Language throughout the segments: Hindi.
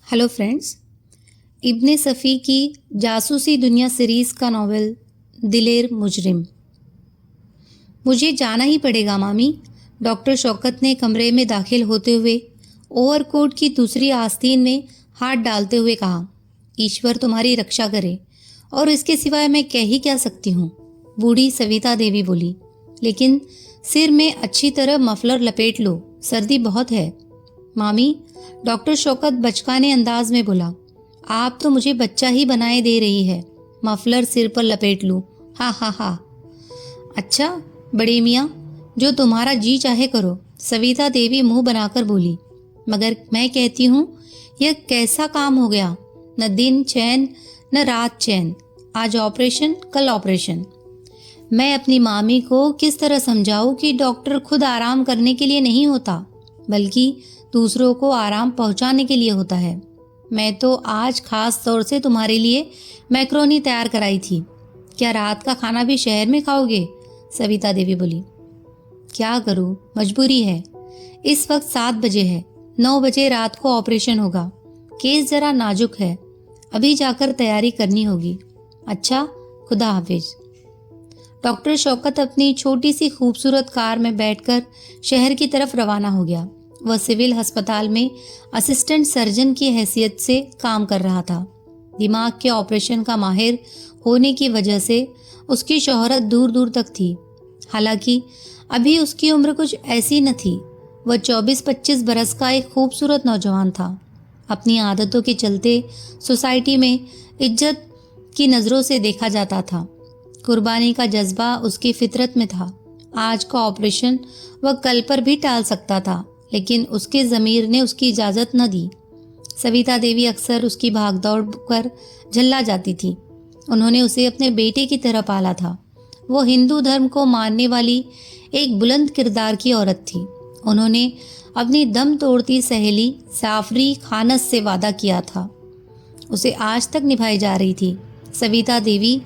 Hello friends. इब्ने सफ़ी की जासूसी दुनिया सीरीज़ का नावल दिलेर मुजरिम। मुझे जाना ही पड़ेगा मामी, डॉक्टर शौकत ने कमरे में दाखिल होते हुए ओवरकोट की दूसरी आस्तीन में हाथ डालते हुए कहा। ईश्वर तुम्हारी रक्षा करे, और इसके सिवाय मैं कह ही क्या सकती हूँ, बूढ़ी सविता देवी बोली। लेकिन सिर में अच्छी तरह मफलर लपेट लो, सर्दी बहुत है। मामी, डॉक्टर शौकत बचकाने अंदाज में बोला, आप तो मुझे बच्चा ही बनाए दे रही है। मफलर सिर पर लपेट लूं, हा हा हा। अच्छा बड़े मियाँ, जो तुम्हारा जी चाहे करो, सविता देवी मुंह बनाकर बोली। मगर मैं कहती हूँ, यह कैसा काम हो गया, न दिन चैन न रात चैन। आज ऑपरेशन, कल ऑपरेशन। मैं अपनी मामी को किस तरह समझाऊं कि डॉक्टर खुद आराम करने के लिए नहीं होता, बल्कि दूसरों को आराम पहुंचाने के लिए होता है। मैं तो आज खास तौर से तुम्हारे लिए मैक्रोनी तैयार कराई थी। क्या रात का खाना भी शहर में खाओगे? सविता देवी बोली। क्या करूं, मजबूरी है। इस वक्त 7 बजे है, 9 बजे रात को ऑपरेशन होगा। केस जरा नाजुक है, अभी जाकर तैयारी करनी होगी। अच्छा, खुदा हाफिज। डॉक्टर शौकत अपनी छोटी सी खूबसूरत कार में बैठकर शहर की तरफ रवाना हो गया। वह सिविल अस्पताल में असिस्टेंट सर्जन की हैसियत से काम कर रहा था। दिमाग के ऑपरेशन का माहिर होने की वजह से उसकी शोहरत दूर दूर तक थी। हालांकि अभी उसकी उम्र कुछ ऐसी न थी। वह 24-25 बरस का एक खूबसूरत नौजवान था। अपनी आदतों के चलते सोसाइटी में इज्जत की नज़रों से देखा जाता था। कुर्बानी का जज्बा उसकी फितरत में था। आज का ऑपरेशन वह कल पर भी टाल सकता था, लेकिन उसके ज़मीर ने उसकी इजाज़त न दी। सविता देवी अक्सर उसकी भागदौड़ कर झल्ला जाती थी। उन्होंने उसे अपने बेटे की तरह पाला था। वो हिंदू धर्म को मानने वाली एक बुलंद किरदार की औरत थी। उन्होंने अपनी दम तोड़ती सहेली साफरी खानस से वादा किया था, उसे आज तक निभाई जा रही थी। सविता देवी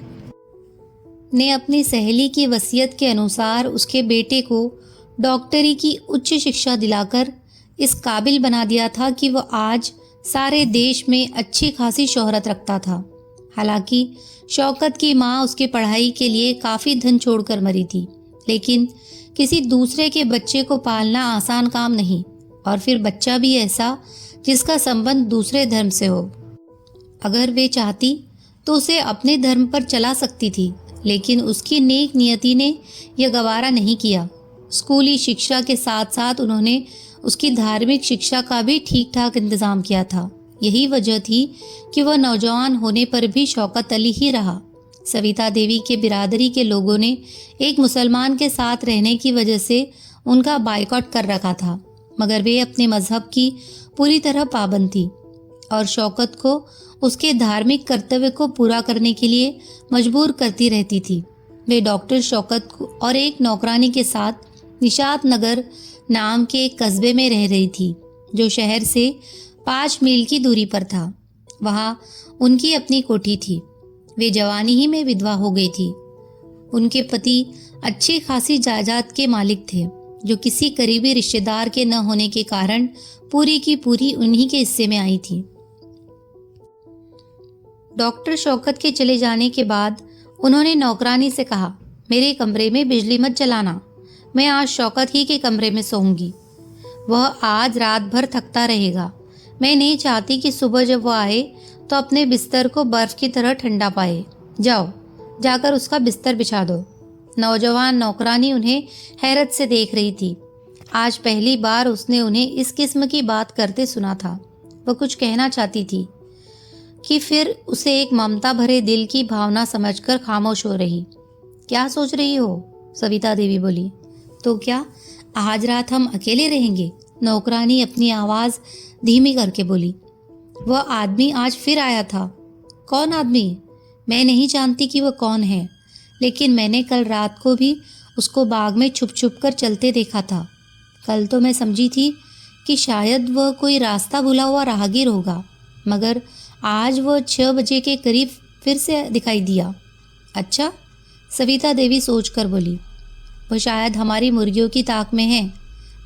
ने अपनी सहेली की वसीयत के अनुसार उसके बेटे को डॉक्टरी की उच्च शिक्षा दिलाकर इस काबिल बना दिया था कि वह आज सारे देश में अच्छी खासी शोहरत रखता था। हालांकि शौकत की माँ उसकी पढ़ाई के लिए काफ़ी धन छोड़कर मरी थी, लेकिन किसी दूसरे के बच्चे को पालना आसान काम नहीं, और फिर बच्चा भी ऐसा जिसका संबंध दूसरे धर्म से हो। अगर वे चाहती तो उसे अपने धर्म पर चला सकती थी, लेकिन उसकी नेक नियति ने यह गवारा नहीं किया। स्कूली शिक्षा के साथ साथ उन्होंने उसकी धार्मिक शिक्षा का भी ठीक ठाक इंतजाम किया था। यही वजह थी कि वह नौजवान होने पर भी शौकत अली ही रहा। सविता देवी के बिरादरी के लोगों ने एक मुसलमान के साथ रहने की वजह से उनका बायकॉट कर रखा था, मगर वे अपने मजहब की पूरी तरह पाबंद थी और शौकत को उसके धार्मिक कर्तव्य को पूरा करने के लिए मजबूर करती रहती थी। वे डॉक्टर शौकत और एक नौकरानी के साथ निशात नगर नाम के एक कस्बे में रह रही थी, जो शहर से 5 मील की दूरी पर था। वहाँ उनकी अपनी कोठी थी। वे जवानी ही में विधवा हो गई थी। उनके पति अच्छी खासी जायदाद के मालिक थे, जो किसी करीबी रिश्तेदार के न होने के कारण पूरी की पूरी उन्हीं के हिस्से में आई थी। डॉक्टर शौकत के चले जाने के बाद उन्होंने नौकरानी से कहा, मेरे कमरे में बिजली मत जलाना, मैं आज शौकत ही के कमरे में सोऊंगी। वह आज रात भर थकता रहेगा। मैं नहीं चाहती कि सुबह जब वह आए तो अपने बिस्तर को बर्फ की तरह ठंडा पाए। जाओ, जाकर उसका बिस्तर बिछा दो। नौजवान नौकरानी उन्हें हैरत से देख रही थी। आज पहली बार उसने उन्हें इस किस्म की बात करते सुना था। वह कुछ कहना चाहती थी कि फिर उसे एक ममता भरे दिल की भावना समझकर खामोश हो रही। क्या सोच रही हो? सविता देवी बोली। तो क्या आज रात हम अकेले रहेंगे? नौकरानी अपनी आवाज़ धीमी करके बोली। वह आदमी आज फिर आया था। कौन आदमी? मैं नहीं जानती कि वह कौन है, लेकिन मैंने कल रात को भी उसको बाग में छुप छुप कर चलते देखा था। कल तो मैं समझी थी कि शायद वह कोई रास्ता भूला हुआ राहगीर होगा, मगर आज वह 6 बजे के करीब फिर से दिखाई दिया। अच्छा, सविता देवी सोचकर बोली। वह शायद हमारी मुर्गियों की ताक में है।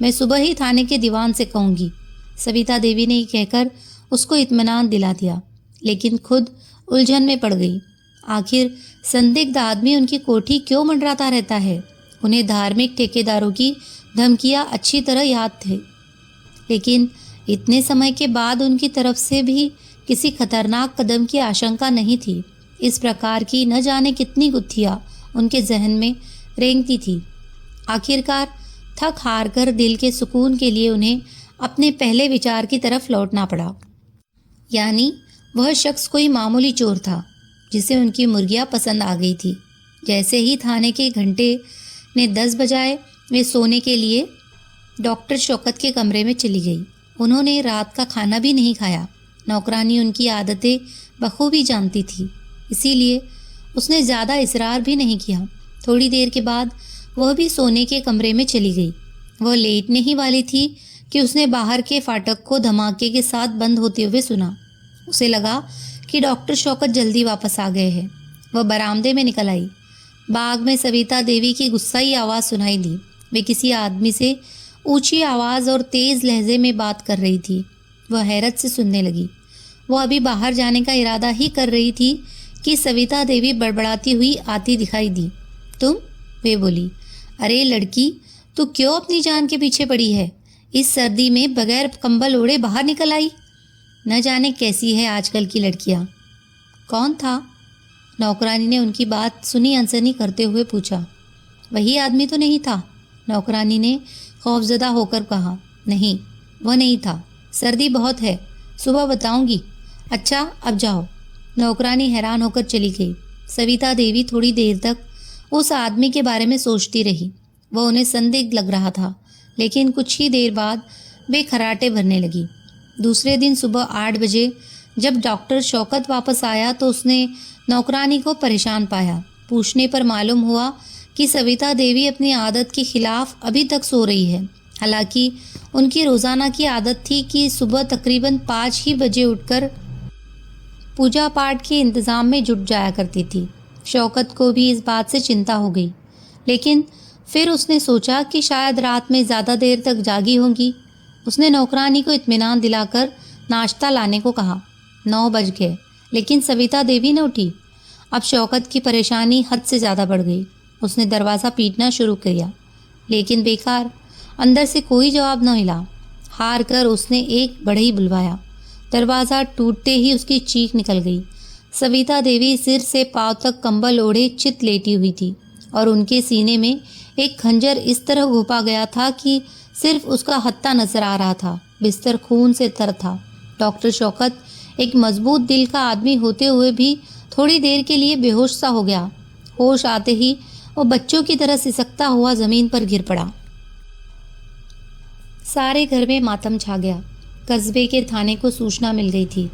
मैं सुबह ही थाने के दीवान से कहूँगी। सविता देवी ने कहकर उसको इत्मीनान दिला दिया, लेकिन खुद उलझन में पड़ गई। आखिर संदिग्ध आदमी उनकी कोठी क्यों मंडराता रहता है? उन्हें धार्मिक ठेकेदारों की धमकियां अच्छी तरह याद थे, लेकिन इतने समय के बाद उनकी तरफ से भी किसी खतरनाक कदम की आशंका नहीं थी। इस प्रकार की न जाने कितनी गुत्थियां उनके जहन में रेंगती थी। आखिरकार थक हार कर दिल के सुकून के लिए उन्हें अपने पहले विचार की तरफ लौटना पड़ा, यानी वह शख्स कोई मामूली चोर था जिसे उनकी मुर्गियां पसंद आ गई थी। जैसे ही थाने के घंटे ने 10 बजाए, वे सोने के लिए डॉक्टर शौकत के कमरे में चली गई। उन्होंने रात का खाना भी नहीं खाया। नौकरानी उनकी आदतें बखूबी जानती थी, इसीलिए उसने ज़्यादा इसरार भी नहीं किया। थोड़ी देर के बाद वह भी सोने के कमरे में चली गई। वह लेटने ही वाली थी कि उसने बाहर के फाटक को धमाके के साथ बंद होते हुए सुना। उसे लगा कि डॉक्टर शौकत जल्दी वापस आ गए हैं। वह बरामदे में निकल आई। बाग में सविता देवी की गुस्साई आवाज़ सुनाई दी। वे किसी आदमी से ऊंची आवाज़ और तेज़ लहजे में बात कर रही थी। वह हैरत से सुनने लगी। वह अभी बाहर जाने का इरादा ही कर रही थी कि सविता देवी बड़बड़ाती हुई आती दिखाई दी। तुम? वे बोली। अरे लड़की, तू क्यों अपनी जान के पीछे पड़ी है? इस सर्दी में बगैर कंबल ओढ़े बाहर निकल आई। न जाने कैसी है आजकल की लड़कियां। कौन था? नौकरानी ने उनकी बात सुनी अनसनी करते हुए पूछा। वही आदमी तो नहीं था? नौकरानी ने खौफजदा होकर कहा। नहीं, वह नहीं था। सर्दी बहुत है, सुबह बताऊंगी। अच्छा, अब जाओ। नौकरानी हैरान होकर चली गई। सविता देवी थोड़ी देर तक उस आदमी के बारे में सोचती रही। वह उन्हें संदिग्ध लग रहा था, लेकिन कुछ ही देर बाद वे खराटे भरने लगी। दूसरे दिन सुबह 8 बजे जब डॉक्टर शौकत वापस आया तो उसने नौकरानी को परेशान पाया। पूछने पर मालूम हुआ कि सविता देवी अपनी आदत के खिलाफ अभी तक सो रही है। हालांकि उनकी रोज़ाना की आदत थी कि सुबह तकरीबन 5 ही बजे उठकर पूजा पाठ के इंतज़ाम में जुट जाया करती थी। शौकत को भी इस बात से चिंता हो गई, लेकिन फिर उसने सोचा कि शायद रात में ज़्यादा देर तक जागी होंगी। उसने नौकरानी को इत्मीनान दिलाकर नाश्ता लाने को कहा। 9 बज गए, लेकिन सविता देवी न उठी। अब शौकत की परेशानी हद से ज़्यादा बढ़ गई। उसने दरवाज़ा पीटना शुरू किया, लेकिन बेकार। अंदर से कोई जवाब न मिला। हार कर उसने एक बढ़ई बुलवाया। दरवाज़ा टूटते ही उसकी चीख निकल गई। सविता देवी सिर से पांव तक कंबल ओढ़े चित लेटी हुई थी और उनके सीने में एक खंजर इस तरह घुपा गया था कि सिर्फ उसका हत्था नजर आ रहा था। बिस्तर खून से तर था। डॉक्टर शौकत एक मजबूत दिल का आदमी होते हुए भी थोड़ी देर के लिए बेहोश सा हो गया। होश आते ही वो बच्चों की तरह सिसकता हुआ जमीन पर गिर पड़ा। सारे घर में मातम छा गया। कस्बे के थाने को सूचना मिल गई थी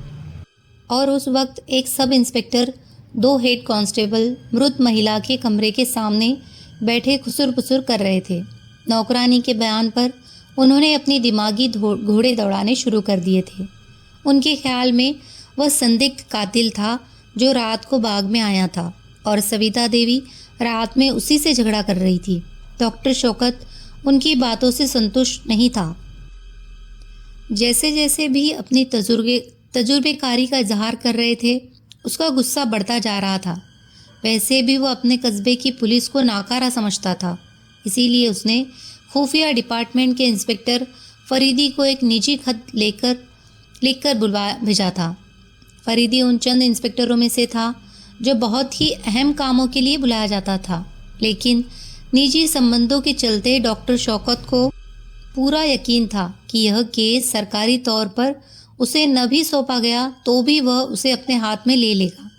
और उस वक्त एक सब इंस्पेक्टर, 2 हेड कांस्टेबल मृत महिला के कमरे के सामने बैठे खुसुर पुसुर कर रहे थे। नौकरानी के बयान पर उन्होंने अपनी दिमागी घोड़े दौड़ाने शुरू कर दिए थे। उनके ख्याल में वह संदिग्ध कातिल था जो रात को बाग में आया था और सविता देवी रात में उसी से झगड़ा कर रही थी। डॉक्टर शौकत उनकी बातों से संतुष्ट नहीं था। जैसे जैसे भी अपनी तजुर्बेकारी का इजहार कर रहे थे, उसका गुस्सा बढ़ता जा रहा था। वैसे भी वो अपने कस्बे की पुलिस को नाकारा समझता था। इसीलिए उसने खुफिया डिपार्टमेंट के इंस्पेक्टर फरीदी को एक निजी खत लिखकर बुलवा भेजा था। फरीदी उन चंद इंस्पेक्टरों में से था जो बहुत ही अहम कामों के लिए बुलाया जाता था, लेकिन निजी संबंधों के चलते डॉक्टर शौकत को पूरा यकीन था कि यह केस सरकारी तौर पर उसे न भी सौंपा गया तो भी वह उसे अपने हाथ में ले लेगा।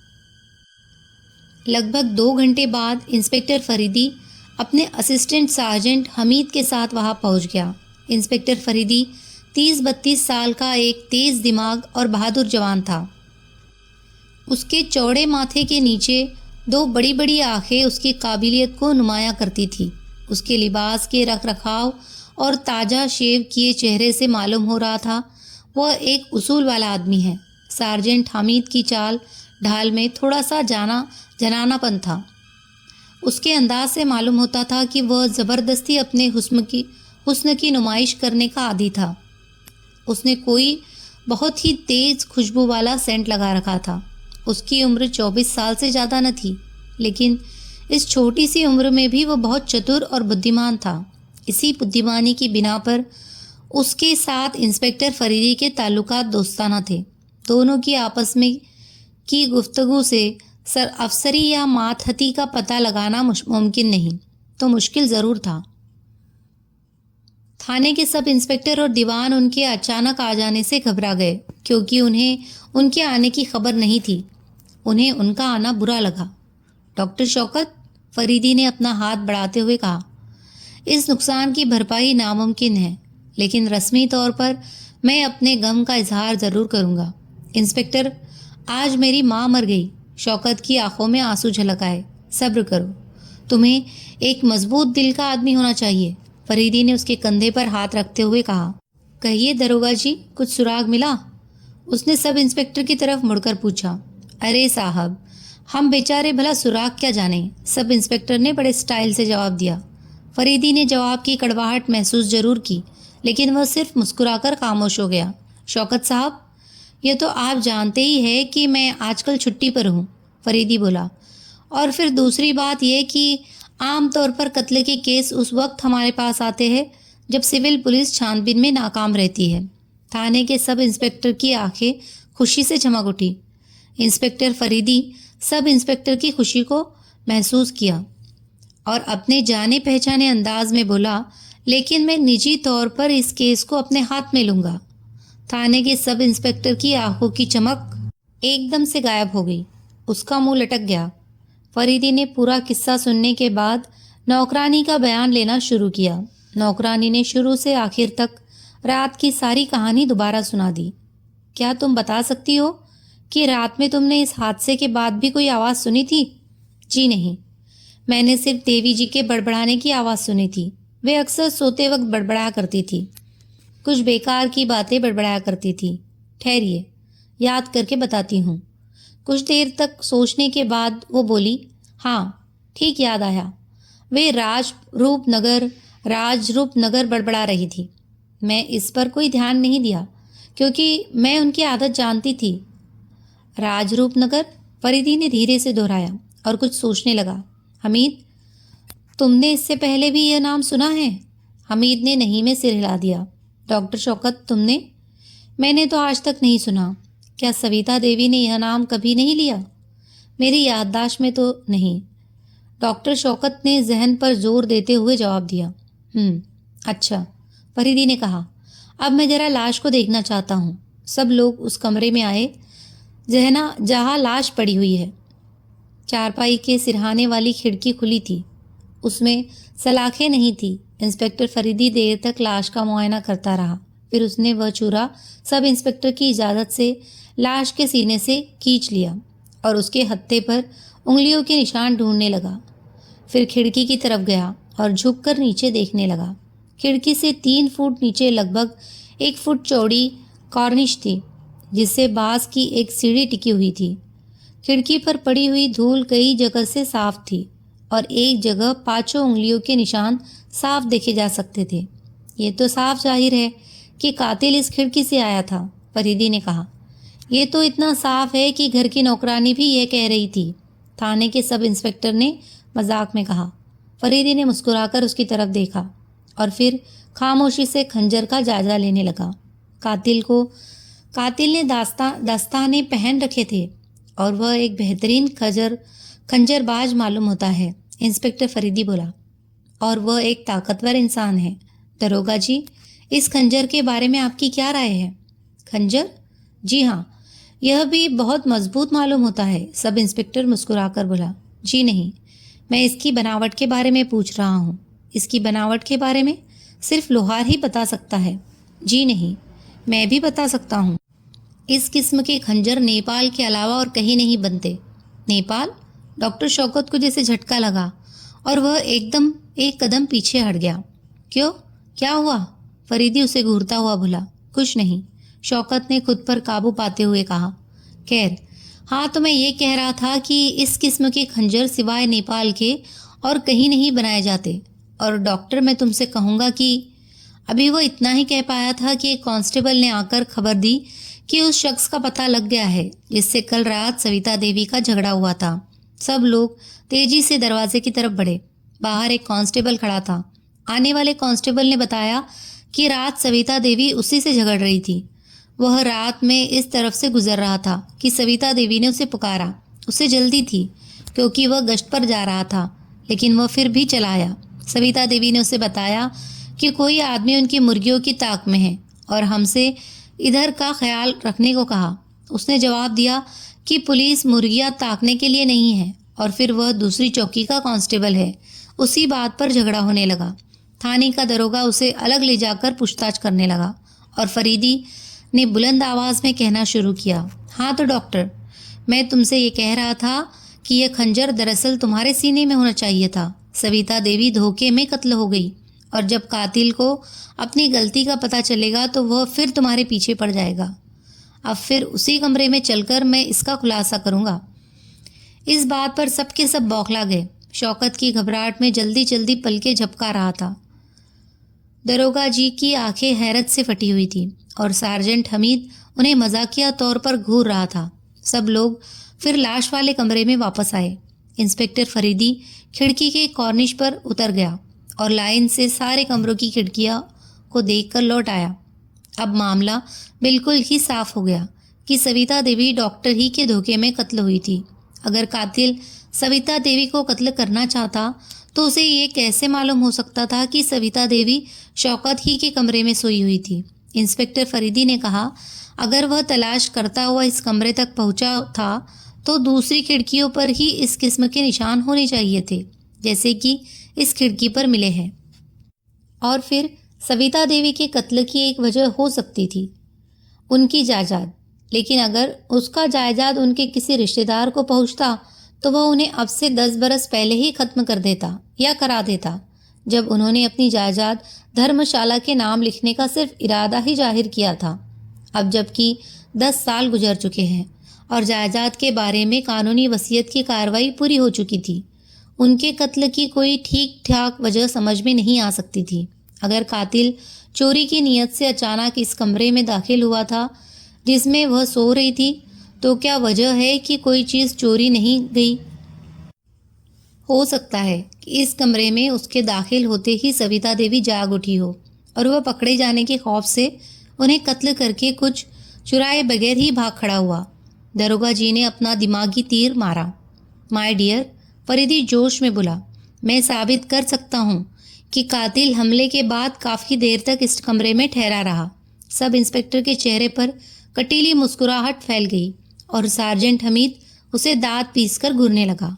लगभग 2 घंटे बाद इंस्पेक्टर फरीदी अपने असिस्टेंट सार्जेंट हमीद के साथ वहां पहुंच गया। इंस्पेक्टर फरीदी 30-32 साल का एक तेज दिमाग और बहादुर जवान था। उसके चौड़े माथे के नीचे 2 बड़ी बड़ी आंखें उसकी काबिलियत को नुमाया करती थी। उसके लिबास के रख रखाव और ताज़ा शेव किए चेहरे से मालूम हो रहा था वह एक उसूल वाला आदमी है। सार्जेंट हामिद की चाल ढाल में थोड़ा सा जनानापन था। उसके अंदाज से मालूम होता था कि वह ज़बरदस्ती अपने हुस्न की नुमाइश करने का आदी था। उसने कोई बहुत ही तेज खुशबू वाला सेंट लगा रखा था। उसकी उम्र 24 साल से ज़्यादा न थी, लेकिन इस छोटी सी उम्र में भी वो बहुत चतुर और बुद्धिमान था। इसी बुद्धिमानी की बिना पर उसके साथ इंस्पेक्टर फरीदी के ताल्लुकात दोस्ताना थे। दोनों की आपस में की गुफ्तगू से सर अफसरी या मातहती का पता लगाना मुमकिन नहीं तो मुश्किल ज़रूर था। थाने के सब इंस्पेक्टर और दीवान उनके अचानक आ जाने से घबरा गए, क्योंकि उन्हें उनके आने की खबर नहीं थी। उन्हें उनका आना बुरा लगा। डॉक्टर शौकत, फरीदी ने अपना हाथ बढ़ाते हुए कहा, इस नुकसान की भरपाई नामुमकिन है, लेकिन रस्मी तौर पर मैं अपने गम का इजहार ज़रूर करूँगा। इंस्पेक्टर, आज मेरी माँ मर गई। शौकत की आंखों में आंसू झलक आए। सब्र करो, तुम्हें एक मजबूत दिल का आदमी होना चाहिए। फरीदी ने उसके कंधे पर हाथ रखते हुए कहा, कहिए दरोगा जी, कुछ सुराग मिला? उसने सब इंस्पेक्टर की तरफ मुड़कर पूछा। अरे साहब, हम बेचारे भला सुराग क्या जाने, सब इंस्पेक्टर ने बड़े स्टाइल से जवाब दिया। फरीदी ने जवाब की कड़वाहट महसूस जरूर की, लेकिन वह सिर्फ मुस्कुराकर खामोश हो गया। शौकत साहब, यह तो आप जानते ही है कि मैं आजकल छुट्टी पर हूँ, फरीदी बोला। और फिर दूसरी बात यह कि आम तौर पर कत्ल के केस उस वक्त हमारे पास आते हैं जब सिविल पुलिस छानबीन में नाकाम रहती है। थाने के सब इंस्पेक्टर की आंखें खुशी से चमक उठी। इंस्पेक्टर फरीदी सब इंस्पेक्टर की खुशी को महसूस किया और अपने जाने पहचाने अंदाज में बोला, लेकिन मैं निजी तौर पर इस केस को अपने हाथ में लूँगा। थाने के सब इंस्पेक्टर की आंखों की चमक एकदम से गायब हो गई। उसका मुंह लटक गया। फरीदी ने पूरा किस्सा सुनने के बाद नौकरानी का बयान लेना शुरू किया। नौकरानी ने शुरू से आखिर तक रात की सारी कहानी दोबारा सुना दी। क्या तुम बता सकती हो कि रात में तुमने इस हादसे के बाद भी कोई आवाज़ सुनी थी? जी नहीं, मैंने सिर्फ देवी जी के बड़बड़ाने की आवाज़ सुनी थी। वे अक्सर सोते वक्त बड़बड़ाया करती थी, कुछ बेकार की बातें बड़बड़ाया करती थी। ठहरिए, याद करके बताती हूँ। कुछ देर तक सोचने के बाद वो बोली, हाँ ठीक याद आया, वे राजरूपनगर बड़बड़ा रही थी। मैं इस पर कोई ध्यान नहीं दिया क्योंकि मैं उनकी आदत जानती थी। राजरूपनगर, फरीदी ने धीरे से दोहराया और कुछ सोचने लगा। हमीद, तुमने इससे पहले भी यह नाम सुना है? हमीद ने नहीं में सिर हिला दिया। डॉक्टर शौकत, तुमने? मैंने तो आज तक नहीं सुना। क्या सविता देवी ने यह नाम कभी नहीं लिया? मेरी याददाश्त में तो नहीं। डॉक्टर शौकत ने जहन पर जोर देते हुए जवाब दिया। अच्छा, फरीदी ने कहा। अब मैं जरा लाश को देखना चाहता हूँ। सब लोग उस कमरे में आए जहाँ लाश पड़ी हुई है। चारपाई के सिरहाने वाली खिड़की खुली थी, उसमें सलाखें नहीं थी। इंस्पेक्टर फरीदी देर तक लाश का मुआयना करता रहा। फिर उसने वह चूरा सब इंस्पेक्टर की इजाज़त से लाश के सीने से खींच लिया और उसके हत्थे पर उंगलियों के निशान ढूंढने लगा। फिर खिड़की की तरफ गया और झुककर नीचे देखने लगा। खिड़की से 3 फुट नीचे लगभग 1 फुट चौड़ी कॉर्निश थी, जिससे बांस की एक सीढ़ी टिकी हुई थी। खिड़की पर पड़ी हुई धूल कई जगह से साफ थी और एक जगह 5 उंगलियों के निशान साफ देखे जा सकते थे। ये तो साफ जाहिर है कि कातिल इस खिड़की से आया था, फरीदी ने कहा। ये तो इतना साफ है कि घर की नौकरानी भी ये कह रही थी, थाने के सब इंस्पेक्टर ने मजाक में कहा। फरीदी ने मुस्कुराकर उसकी तरफ देखा और फिर खामोशी से खंजर का जायजा लेने लगा। कातिल ने दस्ताने पहन रखे थे और वह एक बेहतरीन खंजरबाज मालूम होता है, इंस्पेक्टर फरीदी बोला। और वह एक ताकतवर इंसान है। दरोगा जी, इस खंजर के बारे में आपकी क्या राय है? खंजर? जी हाँ, यह भी बहुत मजबूत मालूम होता है, सब इंस्पेक्टर मुस्कुराकर बोला। जी नहीं, मैं इसकी बनावट के बारे में पूछ रहा हूँ। इसकी बनावट के बारे में सिर्फ लोहार ही बता सकता है। जी नहीं, मैं भी बता सकता हूँ। इस किस्म के खंजर नेपाल के अलावा और कहीं नहीं बनते। नेपाल? डॉक्टर शौकत को जैसे झटका लगा और वह एकदम एक कदम पीछे हट गया। क्यों, क्या हुआ? फरीदी उसे घूरता हुआ बोला। कुछ नहीं, शौकत ने खुद पर काबू पाते हुए कहा। खैर, हाँ तो मैं ये कह रहा था कि इस किस्म के खंजर सिवाय नेपाल के और कहीं नहीं बनाए जाते। और डॉक्टर, मैं तुमसे कहूँगा कि अभी वो इतना ही कह पाया था कि एक कांस्टेबल ने आकर खबर दी कि उस शख्स का पता लग गया है जिससे कल रात सविता देवी का झगड़ा हुआ था। सब लोग तेजी से दरवाजे की तरफ बढ़े। बाहर एक कांस्टेबल खड़ा था। आने वाले कांस्टेबल ने बताया कि रात सविता देवी उसी से झगड़ रही थी। वह रात में इस तरफ से गुजर रहा था कि सविता देवी ने उसे पुकारा। उसे जल्दी थी क्योंकि वह गश्त पर जा रहा था, लेकिन वह फिर भी चला आया। सविता देवी ने उसे बताया कि कोई आदमी उनकी मुर्गियों की ताक में है और हमसे इधर का ख्याल रखने को कहा। उसने जवाब दिया कि पुलिस मुर्गियां ताकने के लिए नहीं है और फिर वह दूसरी चौकी का कांस्टेबल है। उसी बात पर झगड़ा होने लगा। थाने का दरोगा उसे अलग ले जाकर पूछताछ करने लगा और फरीदी ने बुलंद आवाज में कहना शुरू किया, हाँ तो डॉक्टर, मैं तुमसे ये कह रहा था कि यह खंजर दरअसल तुम्हारे सीने में होना चाहिए था। सविता देवी धोखे में कत्ल हो गई और जब कातिल को अपनी गलती का पता चलेगा तो वह फिर तुम्हारे पीछे पड़ जाएगा। अब फिर उसी कमरे में चलकर मैं इसका खुलासा करूंगा। इस बात पर सबके सब बौखला गए। शौकत की घबराहट में जल्दी जल्दी पलके झपका रहा था। दरोगा जी की आंखें हैरत से फटी हुई थी और सार्जेंट हमीद उन्हें मजाकिया तौर पर घूर रहा था। सब लोग फिर लाश वाले कमरे में वापस आए। इंस्पेक्टर फरीदी खिड़की के कॉर्निश पर उतर गया और लाइन से सारे कमरों की खिड़कियां को देखकर लौट आया। अब मामला बिल्कुल ही साफ हो गया कि सविता देवी डॉक्टर ही के धोखे में कत्ल हुई थी। अगर कातिल सविता देवी को कत्ल करना चाहता तो उसे ये कैसे मालूम हो सकता था कि सविता देवी शौकत ही के कमरे में सोई हुई थी। इंस्पेक्टर फरीदी ने कहा, अगर वह तलाश करता हुआ इस कमरे तक पहुंचा था तो दूसरी खिड़कियों पर ही इस किस्म के निशान होने चाहिए थे जैसे कि इस खिड़की पर मिले हैं। और फिर सविता देवी के कत्ल की एक वजह हो सकती थी उनकी जायदाद, लेकिन अगर उसका जायदाद उनके किसी रिश्तेदार को पहुंचता तो वह उन्हें अब से 10 बरस पहले ही खत्म कर देता या करा देता, जब उन्होंने अपनी जायदाद धर्मशाला के नाम लिखने का सिर्फ इरादा ही जाहिर किया था। अब जबकि 10 साल गुजर चुके हैं और जायदाद के बारे में कानूनी वसीयत की कार्रवाई पूरी हो चुकी थी, उनके कत्ल की कोई ठीक ठाक वजह समझ में नहीं आ सकती थी। अगर कातिल चोरी की नीयत से अचानक इस कमरे में दाखिल हुआ था जिसमें वह सो रही थी, तो क्या वजह है कि कोई चीज़ चोरी नहीं गई? हो सकता है कि इस कमरे में उसके दाखिल होते ही सविता देवी जाग उठी हो और वह पकड़े जाने के खौफ से उन्हें कत्ल करके कुछ चुराए बगैर ही भाग खड़ा हुआ। दरोगा जी ने अपना दिमागी तीर मारा। माय डियर, फरीदी जोश में बोला, मैं साबित कर सकता हूँ कि कातिल हमले के बाद काफ़ी देर तक इस कमरे में ठहरा रहा। सब इंस्पेक्टर के चेहरे पर कटीली मुस्कुराहट फैल गई और सार्जेंट हमीद उसे दांत पीसकर घूरने लगा।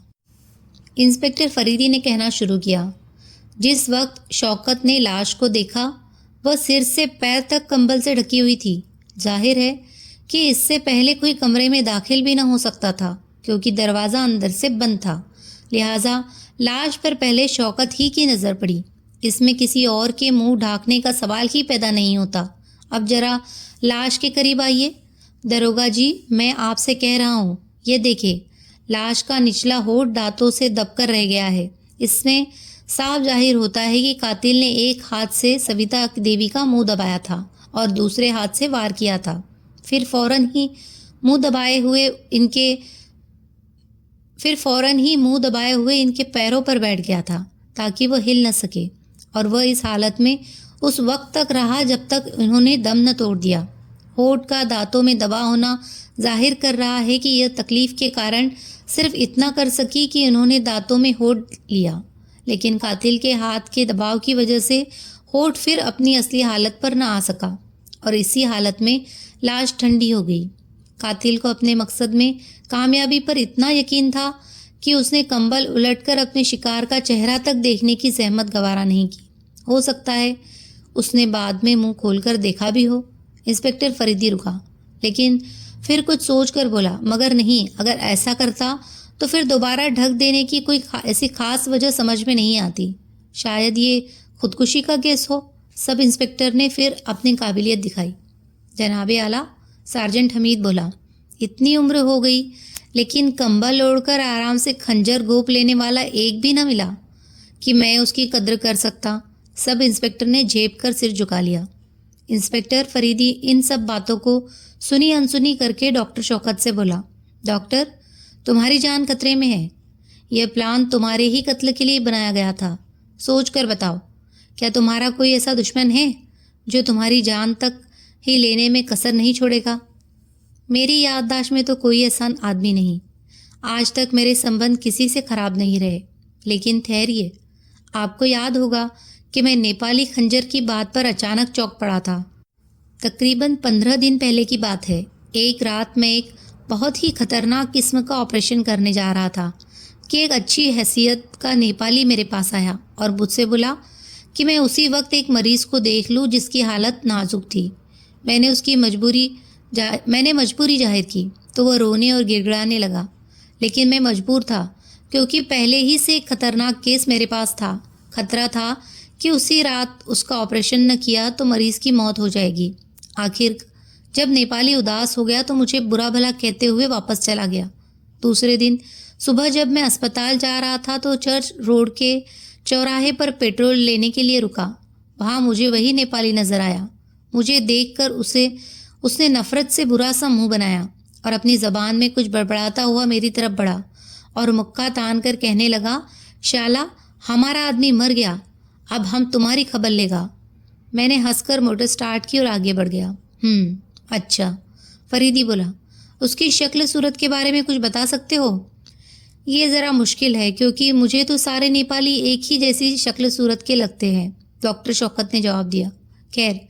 इंस्पेक्टर फरीदी ने कहना शुरू किया, जिस वक्त शौकत ने लाश को देखा वह सिर से पैर तक कंबल से ढकी हुई थी। जाहिर है कि इससे पहले कोई कमरे में दाखिल भी न हो सकता था क्योंकि दरवाज़ा अंदर से बंद था। लिहाजा लाश पर पहले शौकत ही की नज़र पड़ी। इसमें किसी और के मुंह ढांकने का सवाल ही पैदा नहीं होता। अब जरा लाश के करीब आइए। दरोगा जी, मैं आपसे कह रहा हूँ, ये देखिए, लाश का निचला होठ दांतों से दबकर रह गया है। इसमें साफ जाहिर होता है कि कातिल ने एक हाथ से सविता देवी का मुंह दबाया था और दूसरे हाथ से वार किया था। फिर फौरन ही मुंह दबाए हुए इनके पैरों पर बैठ गया था ताकि वह हिल न सके, और वह इस हालत में उस वक्त तक रहा जब तक उन्होंने दम न तोड़ दिया। होठ का दांतों में दबा होना जाहिर कर रहा है कि यह तकलीफ के कारण सिर्फ इतना कर सकी कि उन्होंने दांतों में होठ लिया, लेकिन कातिल के हाथ के दबाव की वजह से होठ फिर अपनी असली हालत पर न आ सका और इसी हालत में लाश ठंडी हो गई। कातिल को अपने मकसद में कामयाबी पर इतना यकीन था कि उसने कंबल उलटकर अपने शिकार का चेहरा तक देखने की जहमत गवारा नहीं की। हो सकता है उसने बाद में मुंह खोलकर देखा भी हो। इंस्पेक्टर फरीदी रुका, लेकिन फिर कुछ सोचकर बोला, मगर नहीं, अगर ऐसा करता तो फिर दोबारा ढक देने की कोई ऐसी खास वजह समझ में नहीं आती। शायद ये खुदकुशी का केस हो। सब इंस्पेक्टर ने फिर अपनी काबिलियत दिखाई। जनाबे आला, सार्जेंट हमीद बोला, इतनी उम्र हो गई लेकिन कंबल ओढ़कर आराम से खंजर गोप लेने वाला एक भी ना मिला कि मैं उसकी कद्र कर सकता। सब इंस्पेक्टर ने झेप कर सिर झुका लिया। इंस्पेक्टर फरीदी इन सब बातों को सुनी अनसुनी करके डॉक्टर शौकत से बोला, डॉक्टर, तुम्हारी जान खतरे में है। यह प्लान तुम्हारे ही कत्ल के लिए बनाया गया था। सोच कर बताओ, क्या तुम्हारा कोई ऐसा दुश्मन है जो तुम्हारी जान तक ही लेने में कसर नहीं छोड़ेगा? मेरी याददाश्त में तो कोई ऐसा आदमी नहीं। आज तक मेरे संबंध किसी से खराब नहीं रहे। लेकिन ठहरिए, आपको याद होगा कि मैं नेपाली खंजर की बात पर अचानक चौंक पड़ा था। तकरीबन 15 दिन पहले की बात है। एक रात मैं एक बहुत ही खतरनाक किस्म का ऑपरेशन करने जा रहा था कि एक अच्छी हैसियत का नेपाली मेरे पास आया और मुझसे बोला कि मैं उसी वक्त एक मरीज़ को देख लूं जिसकी हालत नाजुक थी। मैंने मजबूरी जाहिर की तो वह रोने और गिड़गिड़ाने लगा, लेकिन मैं मजबूर था क्योंकि पहले ही से एक खतरनाक केस मेरे पास था। खतरा था कि उसी रात उसका ऑपरेशन न किया तो मरीज़ की मौत हो जाएगी। आखिर जब नेपाली उदास हो गया तो मुझे बुरा भला कहते हुए वापस चला गया। दूसरे दिन सुबह जब मैं अस्पताल जा रहा था तो चर्च रोड के चौराहे पर पेट्रोल लेने के लिए रुका। वहाँ मुझे वही नेपाली नजर आया। मुझे देखकर उसने नफरत से बुरा सा मुंह बनाया और अपनी ज़बान में कुछ बड़बड़ाता हुआ मेरी तरफ बढ़ा और मुक्का तान कर कहने लगा, शाला, हमारा आदमी मर गया, अब हम तुम्हारी खबर लेगा। मैंने हंसकर मोटर स्टार्ट की और आगे बढ़ गया। अच्छा, फरीदी बोला, उसकी शक्ल सूरत के बारे में कुछ बता सकते हो? ये ज़रा मुश्किल है क्योंकि मुझे तो सारे नेपाली एक ही जैसी शक्ल सूरत के लगते हैं, डॉक्टर शौकत ने जवाब दिया। खैर,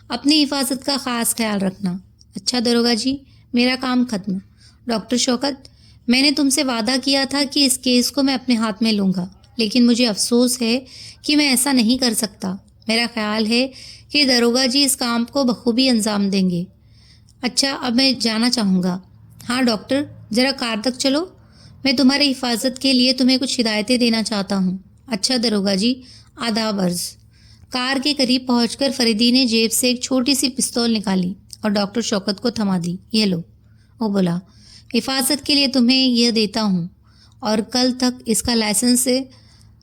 अपनी हिफाजत का ख़ास ख्याल रखना। अच्छा दरोगा जी, मेरा काम खत्म। डॉक्टर शौकत, मैंने तुमसे वादा किया था कि इस केस को मैं अपने हाथ में लूँगा, लेकिन मुझे अफसोस है कि मैं ऐसा नहीं कर सकता। मेरा ख्याल है कि दरोगा जी इस काम को बखूबी अंजाम देंगे। अच्छा, अब मैं जाना चाहूँगा। हाँ डॉक्टर, ज़रा कार तक चलो, मैं तुम्हारी हिफाजत के लिए तुम्हें कुछ हिदायतें देना चाहता हूँ। अच्छा दरोगा जी, आदाब अर्ज़। कार के करीब पहुंचकर फरीदी ने जेब से एक छोटी सी पिस्तौल निकाली और डॉक्टर शौकत को थमा दी। ये लो, वो बोला, हिफाजत के लिए तुम्हें यह देता हूँ और कल तक इसका लाइसेंस से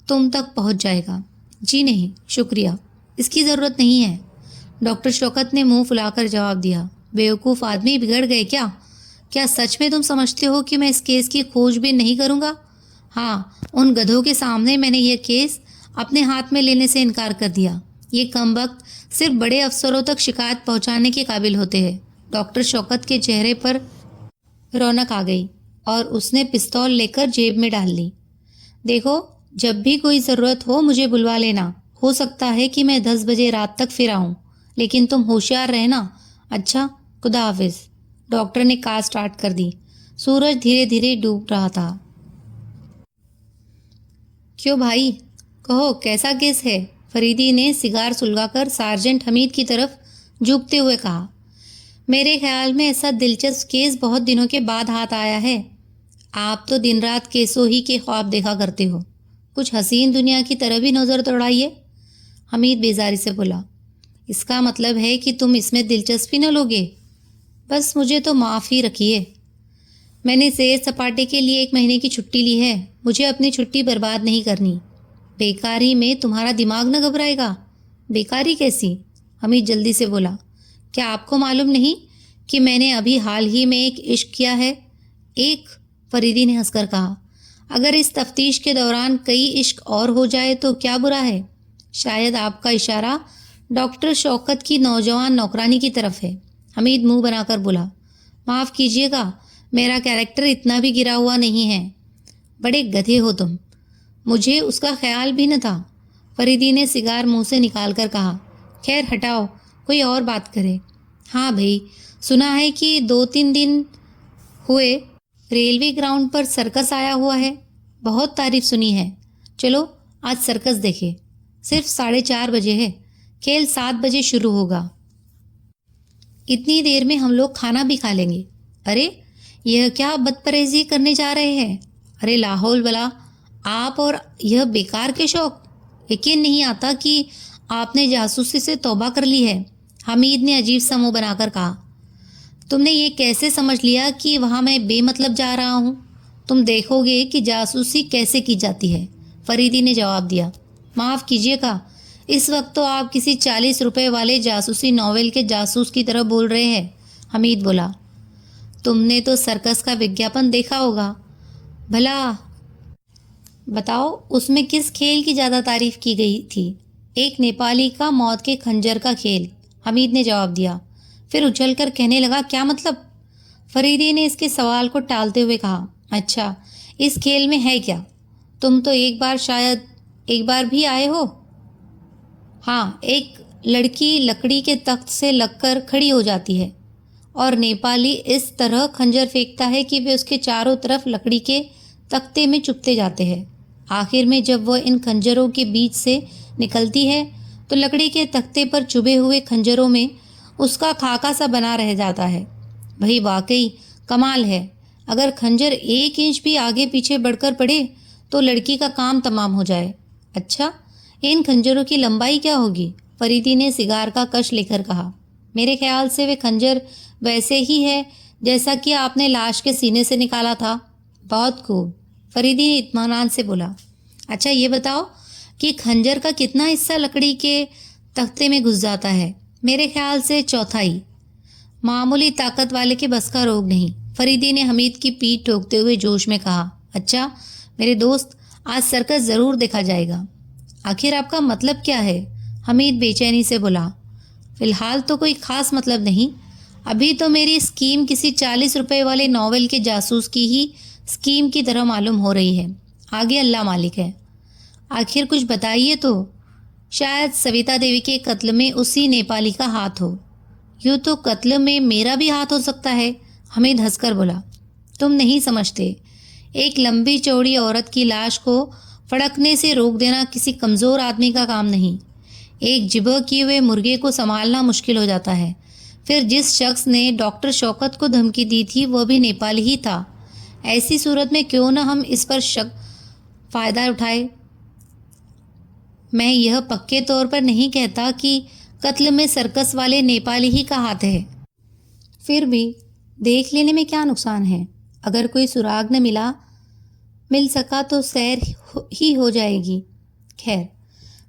तुम तक पहुँच जाएगा। जी नहीं, शुक्रिया, इसकी ज़रूरत नहीं है, डॉक्टर शौकत ने मुंह फुलाकर जवाब दिया। बेवकूफ़ आदमी, बिगड़ गए क्या? क्या सच में तुम समझते हो कि मैं इस केस की खोज भी नहीं करूँगा? हाँ, उन गधों के सामने मैंने यह केस अपने हाथ में लेने से इनकार कर दिया। ये कमबख्त सिर्फ बड़े अफसरों तक शिकायत पहुंचाने के काबिल होते हैं। डॉक्टर शौकत के चेहरे पर रौनक आ गई और उसने पिस्तौल लेकर जेब में डाल ली। देखो, जब भी कोई ज़रूरत हो मुझे बुलवा लेना। हो सकता है कि मैं 10 बजे रात तक फिर आऊँ, लेकिन तुम होशियार रहना। अच्छा, खुदा हाफिज़। डॉक्टर ने कार स्टार्ट कर दी। सूरज धीरे धीरे डूब रहा था। क्यों भाई, कहो कैसा केस है? फरीदी ने सिगार सुलगाकर सार्जेंट हमीद की तरफ झुकते हुए कहा। मेरे ख्याल में ऐसा दिलचस्प केस बहुत दिनों के बाद हाथ आया है। आप तो दिन रात केसों ही के ख्वाब देखा करते हो, कुछ हसीन दुनिया की तरह भी नज़र दौड़ाइए। हमीद बेजारी से बोला, इसका मतलब है कि तुम इसमें दिलचस्पी न लोगे? बस मुझे तो माफ़ ही रखिए। मैंने सैर सपाटे के लिए 1 महीने की छुट्टी ली है। मुझे अपनी छुट्टी बर्बाद नहीं करनी। बेकारी में तुम्हारा दिमाग न घबराएगा? बेकारी कैसी? हमीद जल्दी से बोला, क्या आपको मालूम नहीं कि मैंने अभी हाल ही में एक इश्क किया है? एक? फरीदी ने हंसकर कहा। अगर इस तफ्तीश के दौरान कई इश्क और हो जाए तो क्या बुरा है? शायद आपका इशारा डॉक्टर शौकत की नौजवान नौकरानी की तरफ है। हमीद मुंह बनाकर बोला, माफ़ कीजिएगा, मेरा कैरेक्टर इतना भी गिरा हुआ नहीं है। बड़े गधे हो तुम, मुझे उसका ख्याल भी न था। फरीदी ने सिगार मुंह से निकाल कर कहा। खैर हटाओ, कोई और बात करे। हाँ भाई, सुना है कि 2-3 दिन हुए रेलवे ग्राउंड पर सर्कस आया हुआ है। बहुत तारीफ सुनी है। चलो आज सर्कस देखे। सिर्फ 4:30 बजे है, खेल 7 बजे शुरू होगा। इतनी देर में हम लोग खाना भी खा लेंगे। अरे यह क्या बदपरहेजी करने जा रहे हैं? अरे लाहौल वला, आप और यह बेकार के शौक। यकीन नहीं आता कि आपने जासूसी से तौबा कर ली है। हमीद ने अजीब सा मुंह बनाकर कहा। तुमने ये कैसे समझ लिया कि वहाँ मैं बेमतलब जा रहा हूँ? तुम देखोगे कि जासूसी कैसे की जाती है, फरीदी ने जवाब दिया। माफ़ कीजिएगा, इस वक्त तो आप किसी 40 रुपए वाले जासूसी नॉवेल के जासूस की तरह बोल रहे हैं, हमीद बोला। तुमने तो सर्कस का विज्ञापन देखा होगा। भला बताओ, उसमें किस खेल की ज़्यादा तारीफ की गई थी? एक नेपाली का मौत के खंजर का खेल, हमीद ने जवाब दिया। फिर उछलकर कहने लगा, क्या मतलब? फरीदी ने इसके सवाल को टालते हुए कहा, अच्छा, इस खेल में है क्या? तुम तो एक बार भी आए हो। हाँ, एक लड़की लकड़ी के तख्त से लगकर खड़ी हो जाती है और नेपाली इस तरह खंजर फेंकता है कि वे उसके चारों तरफ लकड़ी के तख्ते में चुभते जाते हैं। आखिर में जब वह इन खंजरों के बीच से निकलती है तो लकड़ी के तख्ते पर चुभे हुए खंजरों में उसका खाका सा बना रह जाता है। भाई वाकई कमाल है। अगर खंजर 1 इंच भी आगे पीछे बढ़कर पड़े तो लड़की का काम तमाम हो जाए। अच्छा, इन खंजरों की लंबाई क्या होगी? फरीदी ने सिगार का कश लेकर कहा। मेरे ख्याल से वे खंजर वैसे ही है जैसा कि आपने लाश के सीने से निकाला था। बहुत खूब, फरीदी ने इत्मीनान से बोला। अच्छा, ये बताओ कि खंजर का कितना हिस्सा लकड़ी के तख्ते में घुस जाता है? मेरे ख्याल से चौथाई। मामूली ताकत वाले के बस का रोग नहीं, फरीदी ने हमीद की पीठ ठोकते हुए जोश में कहा। अच्छा मेरे दोस्त, आज सर्कस ज़रूर देखा जाएगा। आखिर आपका मतलब क्या है? हमीद बेचैनी से बोला। फिलहाल तो कोई ख़ास मतलब नहीं। अभी तो मेरी स्कीम किसी 40 रुपए वाले नॉवेल के जासूस की ही स्कीम की तरह मालूम हो रही है। आगे अल्लाह मालिक है। आखिर कुछ बताइए तो। शायद सविता देवी के कत्ल में उसी नेपाली का हाथ हो। यूँ तो कत्ल में मेरा भी हाथ हो सकता है, हमीद हंसकर बोला। तुम नहीं समझते, एक लंबी चौड़ी औरत की लाश को फड़कने से रोक देना किसी कमज़ोर आदमी का काम नहीं। एक जिबह किए हुए मुर्गे को संभालना मुश्किल हो जाता है। फिर जिस शख्स ने डॉक्टर शौकत को धमकी दी थी वह भी नेपाली ही था। ऐसी सूरत में क्यों न हम इस पर फ़ायदा उठाए। मैं यह पक्के तौर पर नहीं कहता कि कत्ल में सर्कस वाले नेपाली ही का हाथ है। फिर भी देख लेने में क्या नुकसान है? अगर कोई सुराग न मिल सका तो सैर ही हो जाएगी। खैर,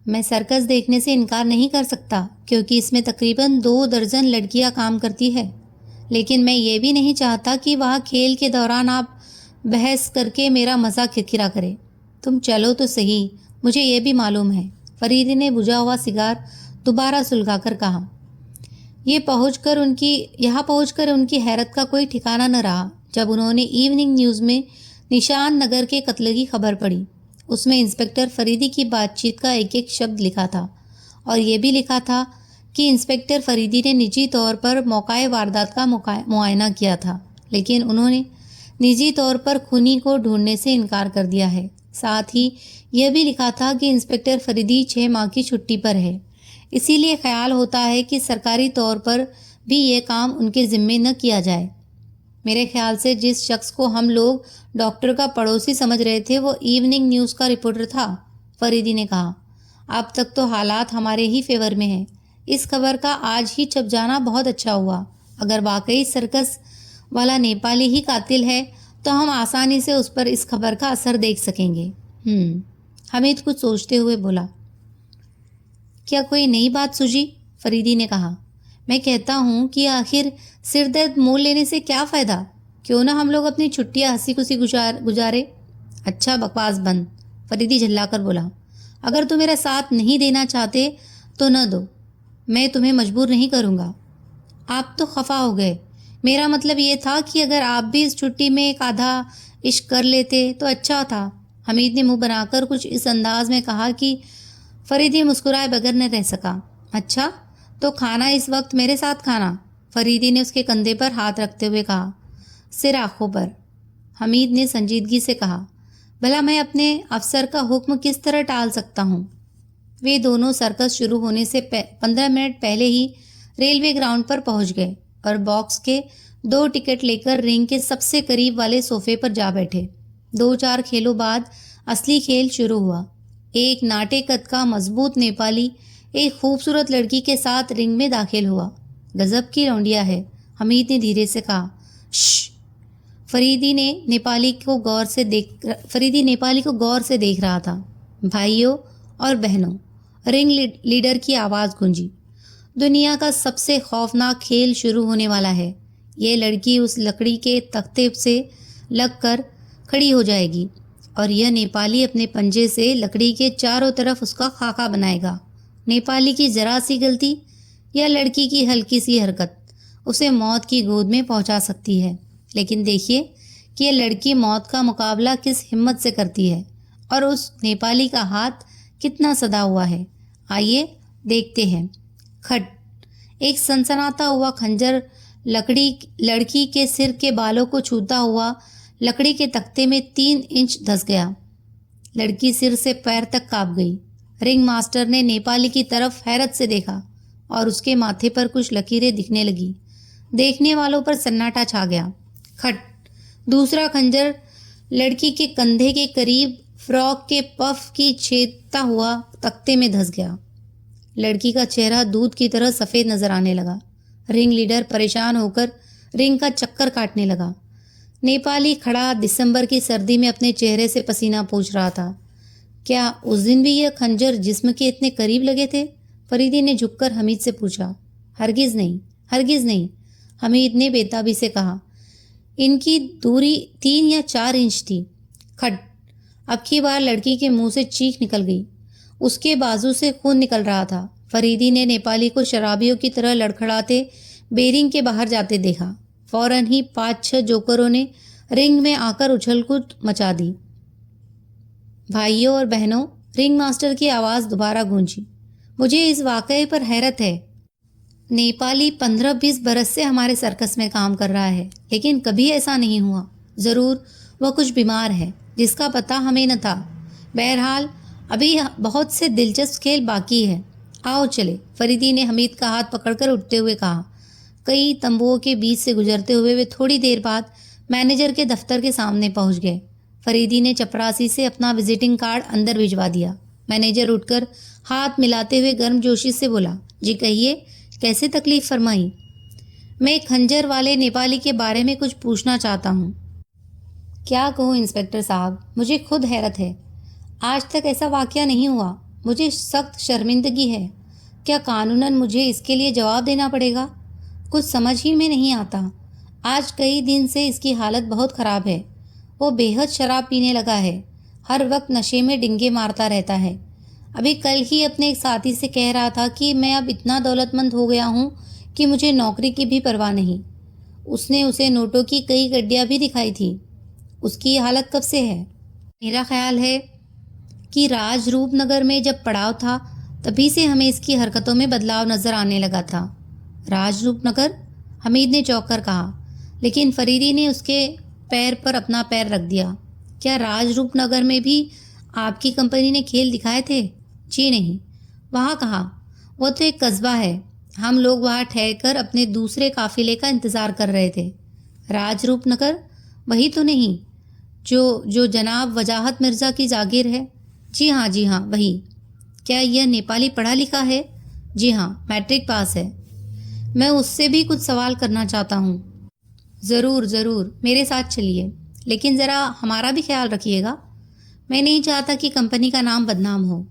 मैं सर्कस देखने से इनकार नहीं कर सकता क्योंकि इसमें तकरीबन 2 दर्जन लड़कियां काम करती है। लेकिन मैं ये भी नहीं चाहता कि वहाँ खेल के दौरान आप बहस करके मेरा मज़ा किरकिरा करें। तुम चलो तो सही, मुझे ये भी मालूम है, फरीदी ने बुझा हुआ सिगार दोबारा सुलगाकर कहा। यहाँ पहुंचकर उनकी हैरत का कोई ठिकाना न रहा जब उन्होंने इवनिंग न्यूज़ में निशान नगर के कत्ल की खबर पढ़ी। उसमें इंस्पेक्टर फरीदी की बातचीत का एक एक शब्द लिखा था और ये भी लिखा था कि इंस्पेक्टर फरीदी ने निजी तौर पर मौकाए वारदात का मुआयना किया था, लेकिन उन्होंने निजी तौर पर खूनी को ढूंढने से इनकार कर दिया है। साथ ही यह भी लिखा था कि इंस्पेक्टर फरीदी 6 माह की छुट्टी पर है, इसीलिए ख्याल होता है कि सरकारी तौर पर भी यह काम उनके ज़िम्मे न किया जाए। मेरे ख्याल से जिस शख्स को हम लोग डॉक्टर का पड़ोसी समझ रहे थे वो इवनिंग न्यूज़ का रिपोर्टर था, फरीदी ने कहा। अब तक तो हालात हमारे ही फेवर में हैं। इस खबर का आज ही छप जाना बहुत अच्छा हुआ। अगर वाकई सर्कस वाला नेपाली ही कातिल है तो हम आसानी से उस पर इस खबर का असर देख सकेंगे। हमीद कुछ सोचते हुए बोला। क्या कोई नई बात सूझी? फरीदी ने कहा। मैं कहता हूँ कि आखिर सिर दर्द मोल लेने से क्या फ़ायदा? क्यों ना हम लोग अपनी छुट्टियाँ हंसी खुशी गुजारे। अच्छा बकवास बंद, फरीदी झल्लाकर बोला। अगर तुम मेरा साथ नहीं देना चाहते तो न दो, मैं तुम्हें मजबूर नहीं करूँगा। आप तो खफा हो गए। मेरा मतलब ये था कि अगर आप भी इस छुट्टी में एक आधा इश्क कर लेते तो अच्छा था। हमीद ने मुंह बनाकर कुछ इस अंदाज में कहा कि फरीदी मुस्कुराए बगैर न रह सका। अच्छा तो खाना इस वक्त मेरे साथ खाना, फरीदी ने उसके कंधे पर हाथ रखते हुए कहा। सिर आंखों पर, हमीद ने संजीदगी से कहा। भला मैं अपने अफसर का हुक्म किस तरह टाल सकता हूँ? वे दोनों सर्कस शुरू होने से 15 मिनट पहले ही रेलवे ग्राउंड पर पहुँच गए और बॉक्स के 2 टिकट लेकर रिंग के सबसे करीब वाले सोफे पर जा बैठे। 2-4 खेलों बाद असली खेल शुरू हुआ। एक नाटे कद का मजबूत नेपाली एक खूबसूरत लड़की के साथ रिंग में दाखिल हुआ। गजब की लौंडिया है, हमीद ने धीरे से कहा। श्श। फरीदी नेपाली को गौर से देख रहा था। भाइयों और बहनों, लीडर की आवाज़ गूंजी। दुनिया का सबसे खौफनाक खेल शुरू होने वाला है। ये लड़की उस लकड़ी के तख्ते से लगकर खड़ी हो जाएगी और यह नेपाली अपने पंजे से लकड़ी के चारों तरफ उसका खाका बनाएगा। नेपाली की जरा सी गलती या लड़की की हल्की सी हरकत उसे मौत की गोद में पहुंचा सकती है। लेकिन देखिए कि यह लड़की मौत का मुकाबला किस हिम्मत से करती है और उस नेपाली का हाथ कितना सदा हुआ है। आइए देखते हैं। खट, एक सनसनाता हुआ खंजर लड़की के सिर के बालों को छूता हुआ लकड़ी के तख्ते में 3 इंच धंस गया। लड़की सिर से पैर तक कांप गई। रिंग मास्टर ने नेपाली की तरफ हैरत से देखा और उसके माथे पर कुछ लकीरें दिखने लगी। देखने वालों पर सन्नाटा छा गया। खट, दूसरा खंजर लड़की के कंधे के करीब फ्रॉक के पफ की छेदता हुआ तख्ते में धंस गया। लड़की का चेहरा दूध की तरह सफ़ेद नजर आने लगा। रिंग लीडर परेशान होकर रिंग का चक्कर काटने लगा। नेपाली खड़ा दिसंबर की सर्दी में अपने चेहरे से पसीना पोंछ रहा था। क्या उस दिन भी यह खंजर जिस्म के इतने करीब लगे थे? फरीदी ने झुककर हमीद से पूछा। हरगिज़ नहीं, हरगिज़ नहीं, हमीद ने बेताबी से कहा। इनकी दूरी 3 या 4 इंच थी। खट, अब की बार लड़की के मुंह से चीख निकल गई। उसके बाजू से खून निकल रहा था। फरीदी ने नेपाली को शराबियों की तरह लड़खड़ाते बेरिंग के बाहर जाते देखा। फौरन ही 5-6 जोकरों ने रिंग में आकर उछलकूद मचा दी। भाइयों और बहनों, रिंग मास्टर की आवाज़ दोबारा गूंजी। मुझे इस वाकये पर हैरत है। नेपाली 15-20 बरस से हमारे सर्कस में काम कर रहा है, लेकिन कभी ऐसा नहीं हुआ। ज़रूर वह कुछ बीमार है जिसका पता हमें न था। बहरहाल अभी बहुत से दिलचस्प खेल बाकी है। आओ चले, फरीदी ने हमीद का हाथ पकड़कर उठते हुए कहा। कई तंबुओं के बीच से गुजरते हुए वे थोड़ी देर बाद मैनेजर के दफ्तर के सामने पहुंच गए। फरीदी ने चपरासी से अपना विजिटिंग कार्ड अंदर भिजवा दिया। मैनेजर उठकर हाथ मिलाते हुए गर्मजोशी से बोला, जी कहिए, कैसे तकलीफ फरमाई? मैं खंजर वाले नेपाली के बारे में कुछ पूछना चाहता हूँ। क्या कहूँ इंस्पेक्टर साहब, मुझे खुद हैरत है। आज तक ऐसा वाकया नहीं हुआ। मुझे सख्त शर्मिंदगी है। क्या कानूनन मुझे इसके लिए जवाब देना पड़ेगा? कुछ समझ ही में नहीं आता। आज कई दिन से इसकी हालत बहुत ख़राब है। वो बेहद शराब पीने लगा है। हर वक्त नशे में डिंगे मारता रहता है। अभी कल ही अपने एक साथी से कह रहा था कि मैं अब इतना दौलतमंद हो गया हूँ कि मुझे नौकरी की भी परवाह नहीं। उसने उसे नोटों की कई गड्डियाँ भी दिखाई थी। उसकी हालत कब से है? मेरा ख्याल है कि राजरूपनगर में जब पड़ाव था तभी से हमें इसकी हरकतों में बदलाव नज़र आने लगा था। राजरूपनगर? हमीद ने चौंक कर कहा, लेकिन फरीदी ने उसके पैर पर अपना पैर रख दिया। क्या राजरूपनगर में भी आपकी कंपनी ने खेल दिखाए थे? जी नहीं। वहाँ कहाँ? वो तो एक कस्बा है। हम लोग वहाँ ठहरकर अपने दूसरे काफिले का इंतज़ार कर रहे थे। राजरूपनगर? वही तो नहीं जो जनाब वजाहत मिर्ज़ा की जागीर है? जी हाँ, वही। क्या यह नेपाली पढ़ा लिखा है? जी हाँ, मैट्रिक पास है। मैं उससे भी कुछ सवाल करना चाहता हूँ। ज़रूर, मेरे साथ चलिए, लेकिन ज़रा हमारा भी ख्याल रखिएगा। मैं नहीं चाहता कि कंपनी का नाम बदनाम हो।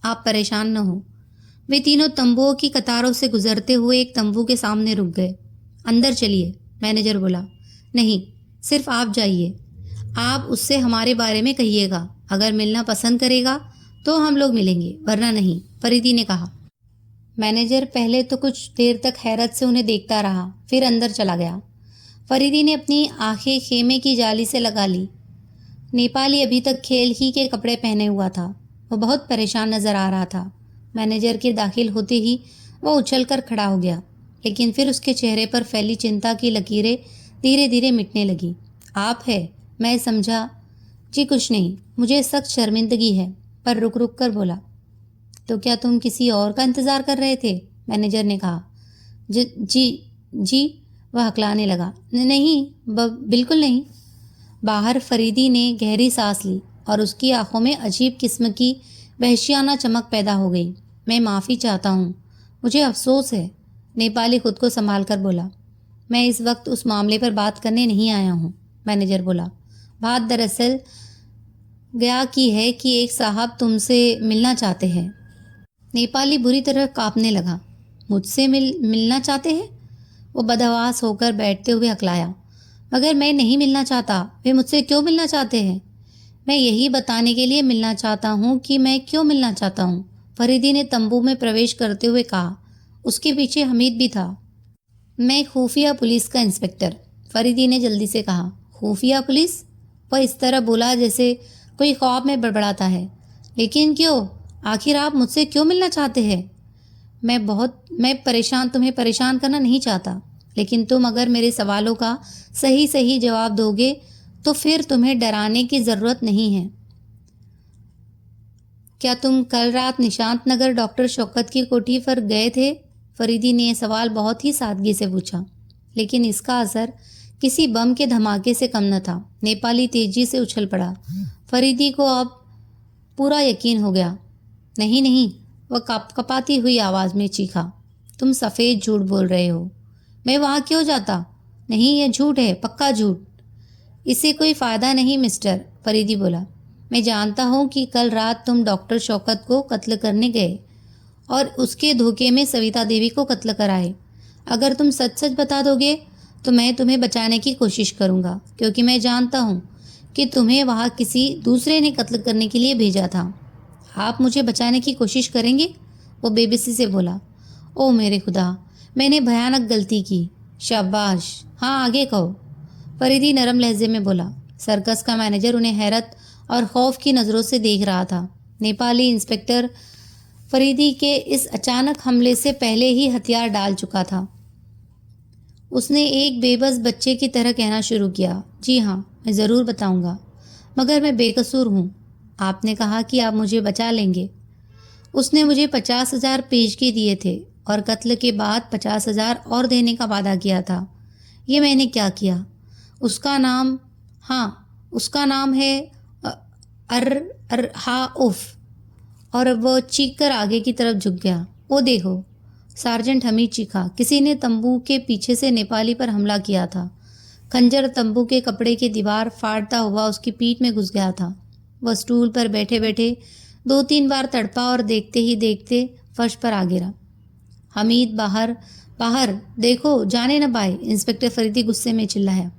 आप परेशान न हो। वे तीनों तंबुओं की कतारों से गुजरते हुए एक तंबू के सामने रुक गए। अंदर चलिए, मैनेजर बोला। नहीं, सिर्फ आप जाइए। आप उससे हमारे बारे में कहिएगा। अगर मिलना पसंद करेगा तो हम लोग मिलेंगे, वरना नहीं, फरीदी ने कहा। मैनेजर पहले तो कुछ देर तक हैरत से उन्हें देखता रहा, फिर अंदर चला गया। फरीदी ने अपनी आंखें खेमे की जाली से लगा ली। नेपाली अभी तक खेल ही के कपड़े पहने हुआ था। वो बहुत परेशान नजर आ रहा था। मैनेजर के दाखिल होते ही वो उछलकर खड़ा हो गया, लेकिन फिर उसके चेहरे पर फैली चिंता की लकीरें धीरे धीरे मिटने लगी। आप है? मैं समझा। जी कुछ नहीं, मुझे सख्त शर्मिंदगी है। पर रुक रुक कर बोला, तो क्या तुम किसी और का इंतज़ार कर रहे थे? मैनेजर ने कहा। जी, वह हकलाने लगा। नहीं, बिल्कुल नहीं। बाहर फरीदी ने गहरी सांस ली और उसकी आंखों में अजीब किस्म की वहशियाना चमक पैदा हो गई। मैं माफ़ी चाहता हूँ, मुझे अफसोस है। नेपाली खुद को संभाल कर बोला। मैं इस वक्त उस मामले पर बात करने नहीं आया हूँ, मैनेजर बोला। बात दरअसल गया की है कि एक साहब तुमसे मिलना चाहते हैं। नेपाली बुरी तरह कांपने लगा। मुझसे मिलना चाहते हैं? वो बदहवास होकर बैठते हुए हकलाया। मगर मैं नहीं मिलना चाहता। वे मुझसे क्यों मिलना चाहते हैं? मैं यही बताने के लिए मिलना चाहता हूँ कि मैं क्यों मिलना चाहता हूँ, फरीदी ने तंबू में प्रवेश करते हुए कहा। उसके पीछे हमीद भी था। मैं खुफिया पुलिस का इंस्पेक्टर, फरीदी ने जल्दी से कहा। खुफिया पुलिस? वह इस तरह बोला जैसे कोई ख्वाब में बड़बड़ाता है। लेकिन क्यों? आखिर आप मुझसे क्यों मिलना चाहते हैं? तुम्हें परेशान करना नहीं चाहता, लेकिन तुम अगर मेरे सवालों का सही सही जवाब दोगे तो फिर तुम्हें डराने की ज़रूरत नहीं है। क्या तुम कल रात निशांत नगर डॉक्टर शौकत की कोठी पर गए थे? फरीदी ने यह सवाल बहुत ही सादगी से पूछा, लेकिन इसका असर किसी बम के धमाके से कम न था। नेपाली तेजी से उछल पड़ा। फरीदी को अब पूरा यकीन हो गया। नहीं नहीं, वह कपाती हुई आवाज़ में चीखा। तुम सफ़ेद झूठ बोल रहे हो। मैं वहाँ क्यों जाता? नहीं, यह झूठ है, पक्का झूठ। इससे कोई फ़ायदा नहीं मिस्टर, फरीदी बोला। मैं जानता हूँ कि कल रात तुम डॉक्टर शौकत को कत्ल करने गए और उसके धोखे में सविता देवी को कत्ल कराए। अगर तुम सच सच बता दोगे तो मैं तुम्हें बचाने की कोशिश करूँगा, क्योंकि मैं जानता हूँ कि तुम्हें वहाँ किसी दूसरे ने कत्ल करने के लिए भेजा था। आप मुझे बचाने की कोशिश करेंगे? वो बेबसी से बोला। ओह मेरे खुदा, मैंने भयानक गलती की। शाबाश, हाँ आगे कहो, फरीदी नरम लहजे में बोला। सर्कस का मैनेजर उन्हें हैरत और खौफ की नज़रों से देख रहा था। नेपाली इंस्पेक्टर फरीदी के इस अचानक हमले से पहले ही हथियार डाल चुका था। उसने एक बेबस बच्चे की तरह कहना शुरू किया। जी हाँ, मैं ज़रूर बताऊंगा, मगर मैं बेकसूर हूँ। आपने कहा कि आप मुझे बचा लेंगे। उसने मुझे 50,000 पेशगी दिए थे और कत्ल के बाद 50,000 और देने का वादा किया था। ये मैंने क्या किया? उसका नाम है उफ। और वो चीख कर आगे की तरफ झुक गया। वो देखो, सार्जेंट हमीद चीखा। किसी ने तंबू के पीछे से नेपाली पर हमला किया था। खंजर तंबू के कपड़े की दीवार फाड़ता हुआ उसकी पीठ में घुस गया था। वह स्टूल पर बैठे बैठे 2-3 बार तड़पा और देखते ही देखते फर्श पर आ गिरा। हमीद, बाहर बाहर देखो, जाने न पाए, इंस्पेक्टर फरीदी गुस्से में चिल्लाया।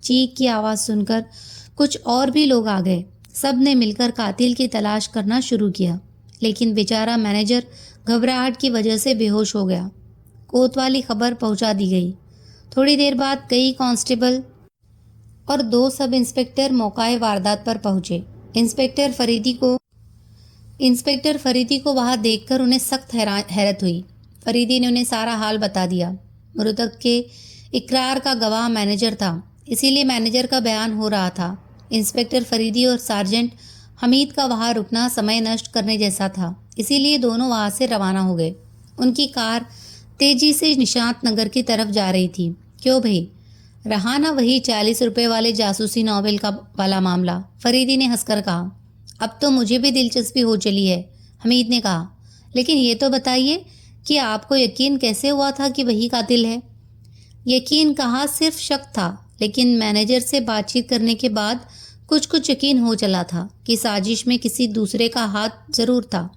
चीख की आवाज़ सुनकर कुछ और भी लोग आ गए। सब ने मिलकर कातिल की तलाश करना शुरू किया, लेकिन बेचारा मैनेजर घबराहट की वजह से बेहोश हो गया। कोतवाली खबर पहुंचा दी गई। थोड़ी देर बाद कई कांस्टेबल और 2 सब इंस्पेक्टर मौकाए वारदात पर पहुंचे। इंस्पेक्टर फरीदी को वहां देखकर उन्हें सख्त हैरत हुई। फरीदी ने उन्हें सारा हाल बता दिया। मृतक के इकरार का गवाह मैनेजर था, इसीलिए मैनेजर का बयान हो रहा था। इंस्पेक्टर फरीदी और सार्जेंट हमीद का वहां रुकना समय नष्ट करने जैसा था, इसीलिए दोनों वहां से रवाना हो गए। उनकी कार तेजी से निशांत नगर की तरफ जा रही थी। क्यों भाई, रहा ना वही 40 रुपए वाले जासूसी नॉवेल का वाला मामला, फरीदी ने हंसकर कहा। अब तो मुझे भी दिलचस्पी हो चली है, हमीद ने कहा। लेकिन ये तो बताइए कि आपको यकीन कैसे हुआ था कि वही कातिल है? यकीन कहाँ, सिर्फ शक था, लेकिन मैनेजर से बातचीत करने के बाद कुछ यकीन हो चला था कि साजिश में किसी दूसरे का हाथ जरूर था।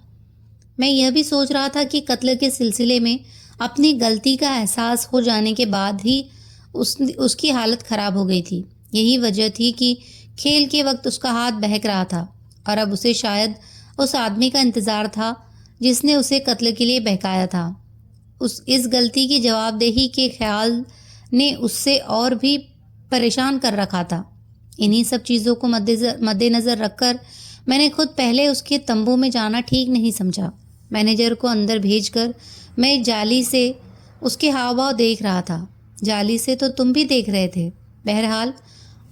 मैं यह भी सोच रहा था कि कत्ल के सिलसिले में अपनी गलती का एहसास हो जाने के बाद ही उसकी हालत खराब हो गई थी। यही वजह थी कि खेल के वक्त उसका हाथ बहक रहा था और अब उसे शायद उस आदमी का इंतज़ार था जिसने उसे कत्ल के लिए बहकाया था। इस गलती की जवाबदेही के ख्याल ने उससे और भी परेशान कर रखा था। इन्हीं सब चीज़ों को मद्देनज़र रखकर मैंने खुद पहले उसके तंबू में जाना ठीक नहीं समझा। मैनेजर को अंदर भेजकर मैं जाली से उसके हाव भाव देख रहा था। जाली से तो तुम भी देख रहे थे। बहरहाल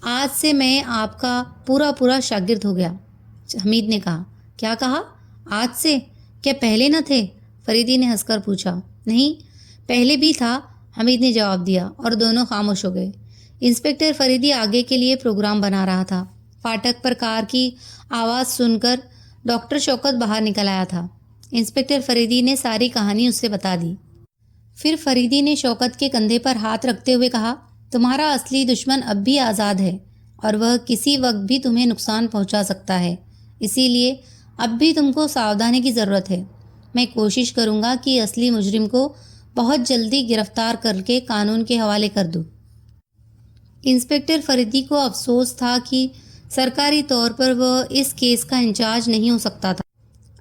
आज से मैं आपका पूरा शागिर्द हो गया, हमीद ने कहा। क्या कहा? आज से? क्या पहले न थे? फरीदी ने हंसकर पूछा। नहीं, पहले भी था, हमीद ने जवाब दिया और दोनों खामोश हो गए। इंस्पेक्टर फरीदी आगे के लिए प्रोग्राम बना रहा था। फाटक पर कार की आवाज़ सुनकर डॉक्टर शौकत बाहर निकल आया था। इंस्पेक्टर फरीदी ने सारी कहानी उससे बता दी। फिर फरीदी ने शौकत के कंधे पर हाथ रखते हुए कहा, तुम्हारा असली दुश्मन अब भी आज़ाद है और वह किसी वक्त भी तुम्हें नुकसान पहुंचा सकता है, इसीलिए अब भी तुमको सावधानी की ज़रूरत है। मैं कोशिश करूँगा कि असली मुजरिम को बहुत जल्दी गिरफ्तार करके कानून के हवाले कर दूँ। इंस्पेक्टर फरीदी को अफसोस था कि सरकारी तौर पर वह इस केस का इंचार्ज नहीं हो सकता था।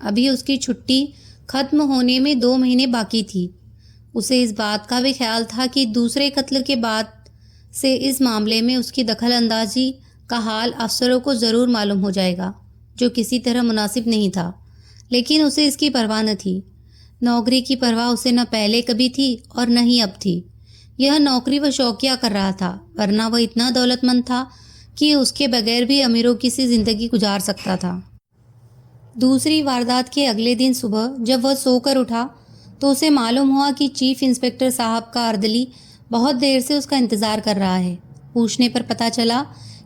अभी उसकी छुट्टी खत्म होने में 2 महीने बाकी थी। उसे इस बात का भी ख्याल था कि दूसरे कत्ल के बाद से इस मामले में उसकी दखलंदाजी का हाल अफसरों को ज़रूर मालूम हो जाएगा, जो किसी तरह मुनासिब नहीं था। लेकिन उसे इसकी परवाह न थी। नौकरी की परवाह उसे न पहले कभी थी और न ही अब थी। यह नौकरी वह शौकिया कर रहा था, वरना वह इतना दौलतमंद था कि उसके बगैर भी अमीरों की सी जिंदगी गुजार सकता था। दूसरी वारदात के अगले दिन सुबह जब वह सोकर उठा तो उसे मालूम हुआ कि चीफ इंस्पेक्टर साहब का अर्दली बहुत देर से उसका इंतज़ार कर रहा है। पूछने पर पता चला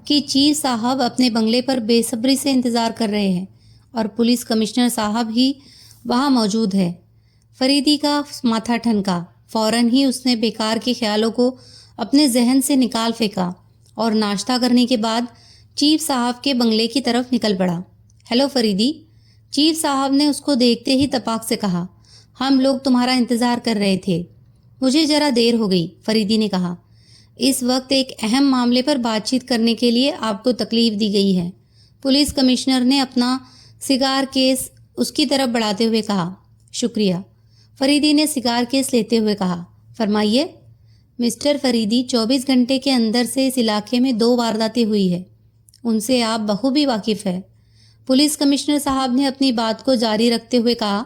कि चीफ साहब अपने बंगले पर बेसब्री से इंतज़ार कर रहे हैं और पुलिस कमिश्नर साहब ही वहाँ मौजूद है। फरीदी का माथा ठनका। फ़ौरन ही उसने बेकार के ख्यालों को अपने जहन से निकाल फेंका और नाश्ता करने के बाद चीफ साहब के बंगले की तरफ निकल पड़ा। हेलो फरीदी, चीफ साहब ने उसको देखते ही तपाक से कहा। हम लोग तुम्हारा इंतज़ार कर रहे थे। मुझे ज़रा देर हो गई, फरीदी ने कहा। इस वक्त एक अहम मामले पर बातचीत करने के लिए आपको तकलीफ़ दी गई है। पुलिस कमिश्नर ने अपना सिगार केस उसकी तरफ बढ़ाते हुए कहा। शुक्रिया, फरीदी ने सिगार केस लेते हुए कहा। फरमाइए। मिस्टर फरीदी, 24 घंटे के अंदर से इस इलाके में 2 वारदातें हुई है। उनसे आप बखूबी वाकिफ़ है। पुलिस कमिश्नर साहब ने अपनी बात को जारी रखते हुए कहा।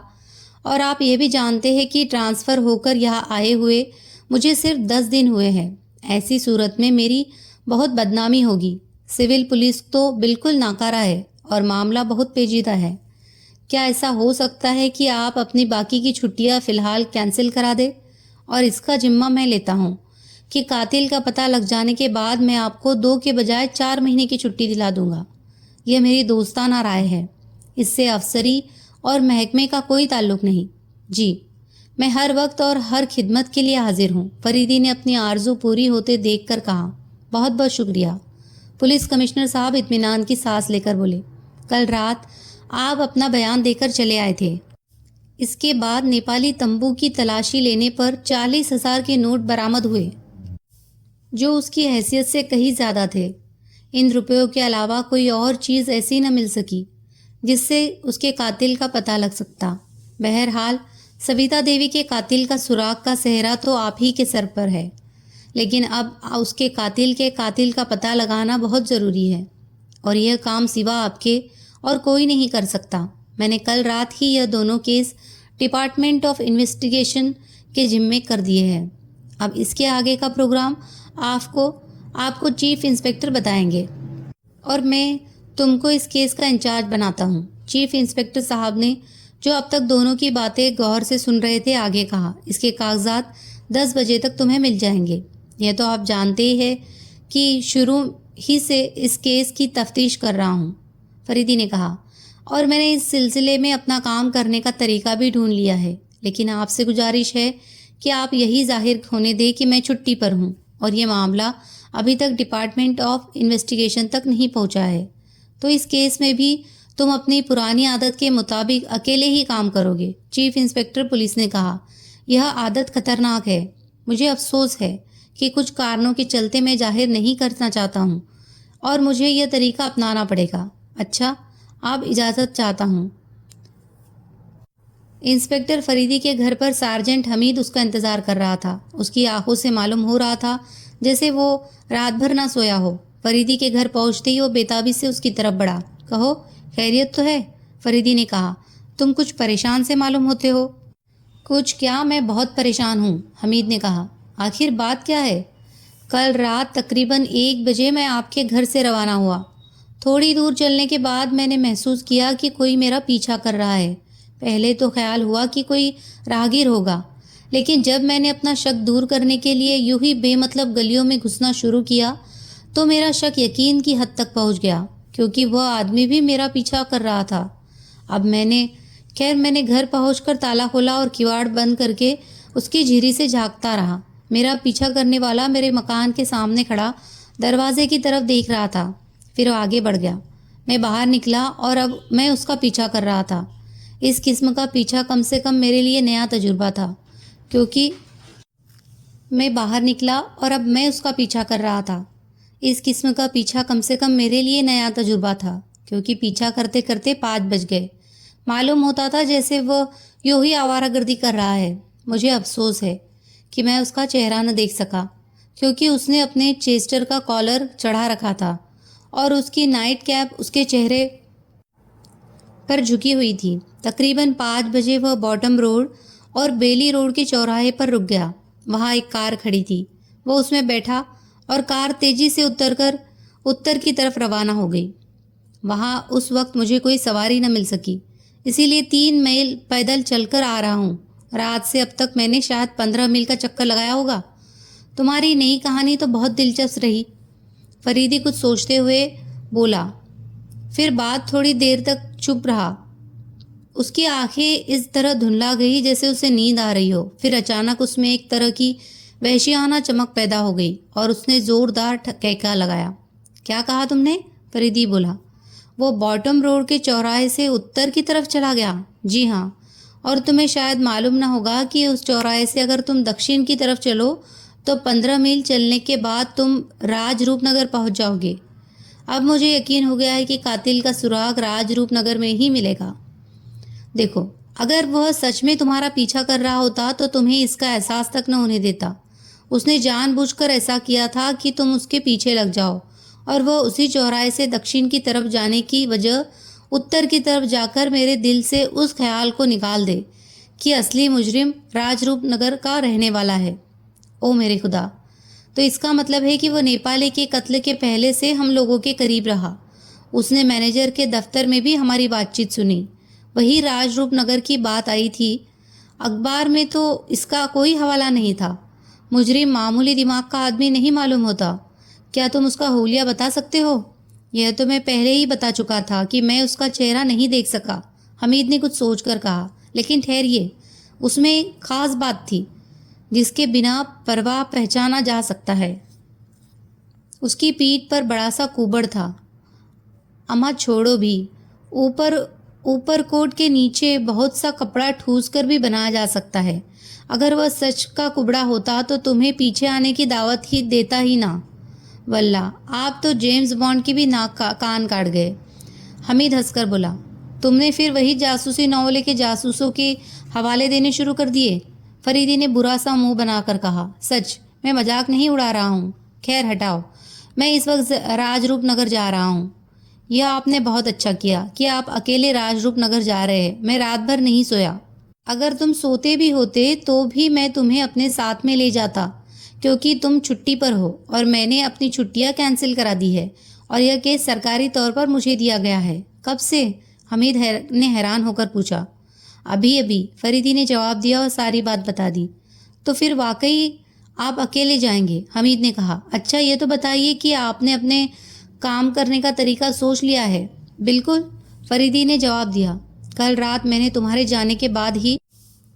और आप ये भी जानते हैं कि ट्रांसफ़र होकर यहाँ आए हुए मुझे सिर्फ 10 दिन हुए हैं। ऐसी सूरत में मेरी बहुत बदनामी होगी। सिविल पुलिस तो बिल्कुल नाकारा है और मामला बहुत पेचीदा है। क्या ऐसा हो सकता है कि आप अपनी बाकी की छुट्टियां फ़िलहाल कैंसिल करा दें? और इसका जिम्मा मैं लेता हूँ कि कातिल का पता लग जाने के बाद मैं आपको 2 के बजाय 4 महीने की छुट्टी दिला दूंगा। यह मेरी दोस्ताना राय है। इससे अफसरी और महकमे का कोई ताल्लुक नहीं। जी, मैं हर वक्त और हर खिदमत के लिए हाजिर हूँ, फरीदी ने अपनी आरजू पूरी होते देखकर कहा। बहुत बहुत शुक्रिया। पुलिस कमिश्नर साहब इत्मीनान की सांस लेकर बोले। कल रात आप अपना बयान देकर चले आए थे। इसके बाद नेपाली तंबू की तलाशी लेने पर 40,000 के नोट बरामद हुए, जो उसकी हैसियत से कहीं ज़्यादा थे। इन रुपयों के अलावा कोई और चीज़ ऐसी न मिल सकी जिससे उसके कातिल का पता लग सकता। बहरहाल सविता देवी के कातिल का सुराग का सेहरा तो आप ही के सर पर है, लेकिन अब उसके कातिल के कातिल का पता लगाना बहुत ज़रूरी है और यह काम सिवा आपके और कोई नहीं कर सकता। मैंने कल रात ही यह दोनों केस डिपार्टमेंट ऑफ इन्वेस्टिगेशन के जिम्मे कर दिए हैं। अब इसके आगे का प्रोग्राम आपको चीफ इंस्पेक्टर बताएंगे और मैं तुमको इस केस का इंचार्ज बनाता हूँ। चीफ इंस्पेक्टर साहब ने, जो अब तक दोनों की बातें गौर से सुन रहे थे, आगे कहा। इसके कागजात 10 बजे तक तुम्हें मिल जाएंगे। यह तो आप जानते ही है कि शुरू ही से इस केस की तफ्तीश कर रहा हूँ, फरीदी ने कहा, और मैंने इस सिलसिले में अपना काम करने का तरीका भी ढूंढ लिया है। लेकिन आपसे गुजारिश है कि आप यही जाहिर होने दें कि मैं छुट्टी पर हूँ और ये मामला अभी तक डिपार्टमेंट ऑफ इन्वेस्टिगेशन तक नहीं पहुँचा है। तो इस केस में भी तुम अपनी पुरानी आदत के मुताबिक अकेले ही काम करोगे, चीफ इंस्पेक्टर पुलिस ने कहा। यह आदत खतरनाक है। मुझे अफसोस है कि कुछ कारणों के चलते मैं जाहिर नहीं करना चाहता हूँ और मुझे यह तरीका अपनाना पड़ेगा। अच्छा, आप इजाज़त चाहता हूँ। इंस्पेक्टर फरीदी के घर पर सार्जेंट हमीद उसका इंतज़ार कर रहा था। उसकी आंखों से मालूम हो रहा था जैसे वो रात भर ना सोया हो। फरीदी के घर पहुंचते ही वो बेताबी से उसकी तरफ बढ़ा। कहो, खैरियत तो है? फरीदी ने कहा। तुम कुछ परेशान से मालूम होते हो। कुछ क्या, मैं बहुत परेशान हूँ, हमीद ने कहा। आखिर बात क्या है? कल रात तकरीबन 1 बजे मैं आपके घर से रवाना हुआ। थोड़ी दूर चलने के बाद मैंने महसूस किया कि कोई मेरा पीछा कर रहा है। पहले तो ख्याल हुआ कि कोई राहगीर होगा, लेकिन जब मैंने अपना शक दूर करने के लिए यूं ही बेमतलब गलियों में घुसना शुरू किया तो मेरा शक यकीन की हद तक पहुंच गया, क्योंकि वह आदमी भी मेरा पीछा कर रहा था। अब मैंने घर पहुंचकर ताला खोला और किवाड़ बंद करके उसकी झिरी से झांकता रहा। मेरा पीछा करने वाला मेरे मकान के सामने खड़ा दरवाजे की तरफ देख रहा था। फिर वो आगे बढ़ गया। मैं बाहर निकला और अब मैं उसका पीछा कर रहा था। इस किस्म का पीछा कम से कम मेरे लिए नया तजुर्बा था, क्योंकि मैं बाहर निकला और अब मैं उसका पीछा कर रहा था। इस किस्म का पीछा कम से कम मेरे लिए नया तजुर्बा था, क्योंकि पीछा करते करते 5 बज गए। मालूम होता था जैसे वह यूं ही आवारागर्दी कर रहा है। मुझे अफसोस है कि मैं उसका चेहरा न देख सका, क्योंकि उसने अपने चेस्टर का कॉलर चढ़ा रखा था और उसकी नाइट कैप उसके चेहरे पर झुकी हुई थी। तकरीबन 5 बजे वह बॉटम रोड और बेली रोड के चौराहे पर रुक गया। वहाँ एक कार खड़ी थी। वह उसमें बैठा और कार तेजी से उत्तर की तरफ रवाना हो गई। वहाँ उस वक्त मुझे कोई सवारी न मिल सकी, इसीलिए 3 मील पैदल चलकर आ रहा हूँ। रात से अब तक मैंने शायद 15 मील का चक्कर लगाया होगा। तुम्हारी नई कहानी तो बहुत दिलचस्प रही। फरीदी कुछ सोचते हुए बोला, फिर बात थोड़ी देर तक चुप रहा। उसकी आंखें इस तरह धुंधला गई जैसे उसे नींद आ रही हो। फिर अचानक उसमें एक तरह की वहशियाना चमक पैदा हो गई और उसने जोरदार कहका लगाया। क्या कहा तुमने? फरीदी बोला। वो बॉटम रोड के चौराहे से उत्तर की तरफ चला गया। जी हाँ, और तुम्हें शायद मालूम ना होगा कि उस चौराहे से अगर तुम दक्षिण की तरफ चलो तो 15 मील चलने के बाद तुम राजरूपनगर पहुंच जाओगे। अब मुझे यकीन हो गया है कि कातिल का सुराग राजरूपनगर में ही मिलेगा। देखो, अगर वह सच में तुम्हारा पीछा कर रहा होता तो तुम्हें इसका एहसास तक न होने देता। उसने जानबूझकर ऐसा किया था कि तुम उसके पीछे लग जाओ और वह उसी चौराहे से दक्षिण की तरफ जाने की वजह उत्तर की तरफ जाकर मेरे दिल से उस ख्याल को निकाल दे कि असली मुजरिम राजरूपनगर का रहने वाला है। ओ मेरे खुदा! तो इसका मतलब है कि वह नेपाली के कत्ल के पहले से हम लोगों के करीब रहा। उसने मैनेजर के दफ्तर में भी हमारी बातचीत सुनी। वही राजरूपनगर की बात आई थी। अखबार में तो इसका कोई हवाला नहीं था। मुजरिम मामूली दिमाग का आदमी नहीं मालूम होता। क्या तुम उसका हुलिया बता सकते हो? यह तो मैं पहले ही बता चुका था कि मैं उसका चेहरा नहीं देख सका, हमीद ने कुछ सोचकर कहा। लेकिन ठहरिए, उसमें एक खास बात थी जिसके बिना परवाह पहचाना जा सकता है। उसकी पीठ पर बड़ा सा कुबड़ था। अम्मा छोड़ो भी, ऊपर कोट के नीचे बहुत सा कपड़ा ठूस कर भी बनाया जा सकता है। अगर वह सच का कुबड़ा होता तो तुम्हें पीछे आने की दावत ही देता ही ना। वल्ला, आप तो जेम्स बॉन्ड की भी कान काट गए। हमीद हंसकर बोला। तुमने फिर वही जासूसी नॉवले के जासूसों के हवाले देने शुरू कर दिए? फरीदी ने बुरा सा मुंह बनाकर कहा। सच, मैं मजाक नहीं उड़ा रहा हूँ। खैर हटाओ, मैं इस वक्त राजरूपनगर जा रहा हूँ। यह आपने बहुत अच्छा किया कि आप अकेले राजरूपनगर जा रहे हैं। मैं रात भर नहीं सोया। अगर तुम सोते भी होते तो भी मैं तुम्हें अपने साथ में ले जाता, क्योंकि तुम छुट्टी पर हो और मैंने अपनी छुट्टियां कैंसिल करा दी है और यह केस सरकारी तौर पर मुझे दिया गया है। कब से? हमीद ने हैरान होकर पूछा। अभी अभी, फरीदी ने जवाब दिया और सारी बात बता दी। तो फिर वाकई आप अकेले जाएंगे? हमीद ने कहा। अच्छा, ये तो बताइए कि आपने अपने काम करने का तरीका सोच लिया है? बिल्कुल, फरीदी ने जवाब दिया। कल रात मैंने तुम्हारे जाने के बाद ही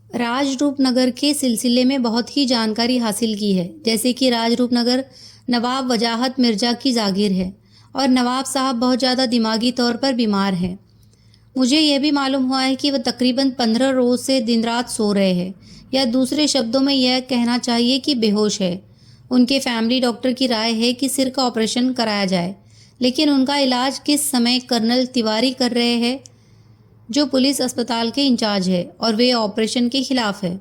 राजरूपनगर के सिलसिले में बहुत ही जानकारी हासिल की है। जैसे कि राजरूपनगर नवाब वजाहत मिर्जा की जागीर है और नवाब साहब बहुत ज़्यादा दिमागी तौर पर बीमार हैं। मुझे यह भी मालूम हुआ है कि वह तकरीबन 15 रोज से दिन रात सो रहे हैं, या दूसरे शब्दों में यह कहना चाहिए कि बेहोश है। उनके फैमिली डॉक्टर की राय है कि सिर का ऑपरेशन कराया जाए, लेकिन उनका इलाज किस समय कर्नल तिवारी कर रहे हैं, जो पुलिस अस्पताल के इंचार्ज है, और वे ऑपरेशन के खिलाफ है।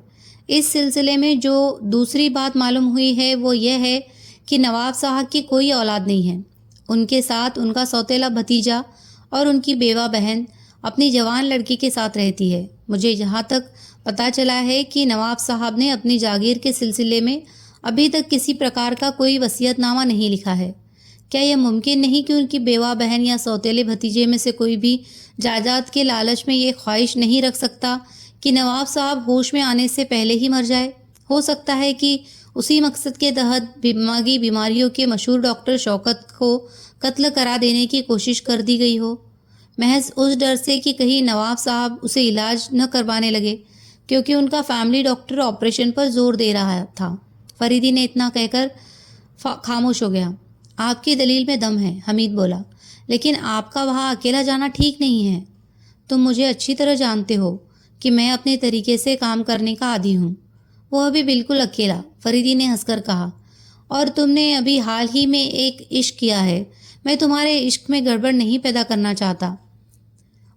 इस सिलसिले में जो दूसरी बात मालूम हुई है वो यह है कि नवाब साहब की कोई औलाद नहीं है। उनके साथ उनका सौतेला भतीजा और उनकी बेवा बहन अपनी जवान लड़की के साथ रहती है। मुझे जहाँ तक पता चला है कि नवाब साहब ने अपनी जागीर के सिलसिले में अभी तक किसी प्रकार का कोई वसीयतनामा नहीं लिखा है। क्या यह मुमकिन नहीं कि उनकी बेवा बहन या सौतेले भतीजे में से कोई भी जायदाद के लालच में ये ख्वाहिश नहीं रख सकता कि नवाब साहब होश में आने से पहले ही मर जाए? हो सकता है कि उसी मकसद के तहत दिमागी बीमारियों के मशहूर डॉक्टर शौकत को कत्ल करा देने की कोशिश कर दी गई हो, महज उस डर से कि कहीं नवाब साहब उसे इलाज न करवाने लगे, क्योंकि उनका फैमिली डॉक्टर ऑपरेशन पर जोर दे रहा था। फरीदी ने इतना कहकर खामोश हो गया। आपकी दलील में दम है, हमीद बोला, लेकिन आपका वहाँ अकेला जाना ठीक नहीं है। तुम मुझे अच्छी तरह जानते हो कि मैं अपने तरीके से काम करने का आदी हूँ। वो अभी बिल्कुल अकेला, फरीदी ने हंसकर कहा। और तुमने अभी हाल ही में एक इश्क किया है। मैं तुम्हारे इश्क में गड़बड़ नहीं पैदा करना चाहता।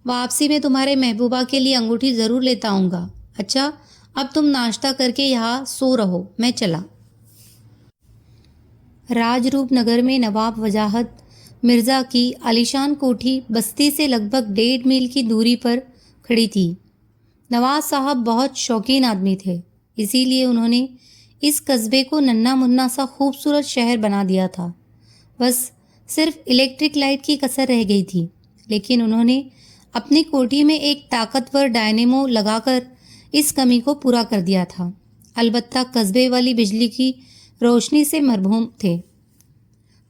वापसी में तुम्हारे महबूबा के लिए अंगूठी ज़रूर लेता आऊँगा। अच्छा, अब तुम नाश्ता करके यहाँ सो रहो, मैं चला। राजरूप नगर में नवाब वजाहत मिर्ज़ा की आलीशान कोठी बस्ती से लगभग 1.5 मील की दूरी पर खड़ी थी। नवाब साहब बहुत शौकीन आदमी थे, इसीलिए उन्होंने इस कस्बे को नन्हा मुन्ना सा खूबसूरत शहर बना दिया था। बस सिर्फ इलेक्ट्रिक लाइट की कसर रह गई थी, लेकिन उन्होंने अपनी कोठी में एक ताकतवर डायनेमो लगाकर इस कमी को पूरा कर दिया था। अलबत्ता कस्बे वाली बिजली की रोशनी से मरहूम थे।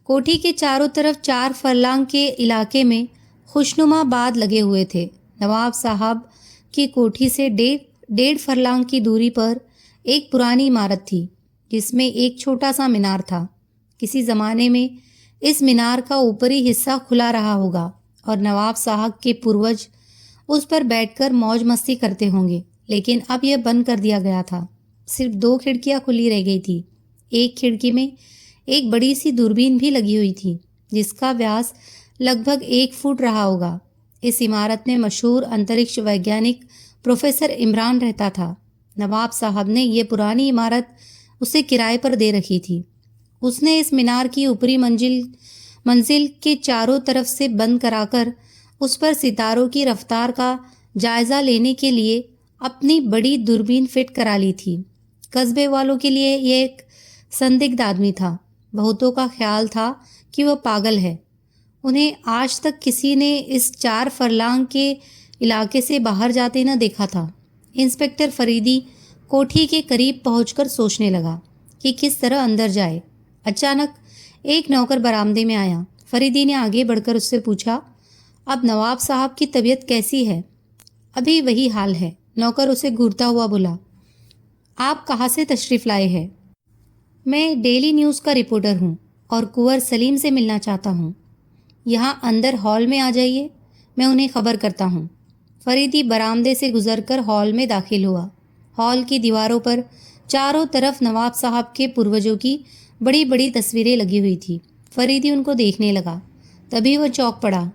कोठी के चारों तरफ 4 फरलांग के इलाके में खुशनुमा बाग लगे हुए थे। नवाब साहब की कोठी से 1.5 फरलांग की दूरी पर एक पुरानी इमारत थी, जिसमें एक छोटा सा मीनार था। किसी ज़माने में इस मीनार का ऊपरी हिस्सा खुला रहा होगा और नवाब साहब के पूर्वज उस पर बैठकर मौज मस्ती करते होंगे, लेकिन अब यह बंद कर दिया गया था। सिर्फ 2 खिड़कियां खुली रह गई थी। एक खिड़की में एक बड़ी सी दूरबीन भी लगी हुई थी, जिसका व्यास लगभग 1 फुट रहा होगा। इस इमारत में मशहूर अंतरिक्ष वैज्ञानिक प्रोफेसर इमरान रहता था। नवाब साहब ने यह पुरानी इमारत उसे किराए पर दे रखी थी। उसने इस मीनार की ऊपरी मंजिल के चारों तरफ से बंद कराकर उस पर सितारों की रफ्तार का जायजा लेने के लिए अपनी बड़ी दूरबीन फिट करा ली थी। कस्बे वालों के लिए यह एक संदिग्ध आदमी था। बहुतों का ख्याल था कि वह पागल है। उन्हें आज तक किसी ने इस 4 फरलांग के इलाके से बाहर जाते न देखा था। इंस्पेक्टर फरीदी कोठी के करीब पहुंचकर सोचने लगा कि किस तरह अंदर जाए। अचानक एक नौकर बरामदे में आया। फरीदी ने आगे बढ़कर उससे पूछा, अब नवाब साहब की तबीयत कैसी है? अभी वही हाल है, नौकर उसे घूरता हुआ बोला। आप कहाँ से तशरीफ़ लाए हैं? मैं डेली न्यूज़ का रिपोर्टर हूँ और कुंवर सलीम से मिलना चाहता हूँ। यहाँ अंदर हॉल में आ जाइए, मैं उन्हें खबर करता हूँ। फरीदी बरामदे से गुजरकर हॉल में दाखिल हुआ। हॉल की दीवारों पर चारों तरफ नवाब साहब के पूर्वजों की बड़ी बड़ी तस्वीरें लगी हुई थी। फरीदी उनको देखने लगा, तभी वह चौंक पड़ा।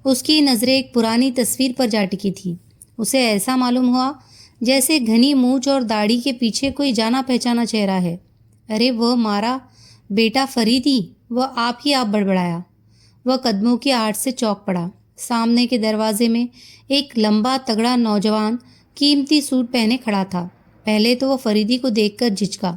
उसकी नज़रें एक पुरानी तस्वीर पर जा टिकी थी। उसे ऐसा मालूम हुआ जैसे घनी मूंछ और दाढ़ी के पीछे कोई जाना पहचाना चेहरा है। अरे वह मारा बेटा फरीदी, वह आप ही आप बड़बड़ाया। वह कदमों की आहट से चौंक पड़ा। सामने के दरवाजे में एक लंबा तगड़ा नौजवान कीमती सूट पहने खड़ा था। पहले तो वह फरीदी को देखकर झिझका,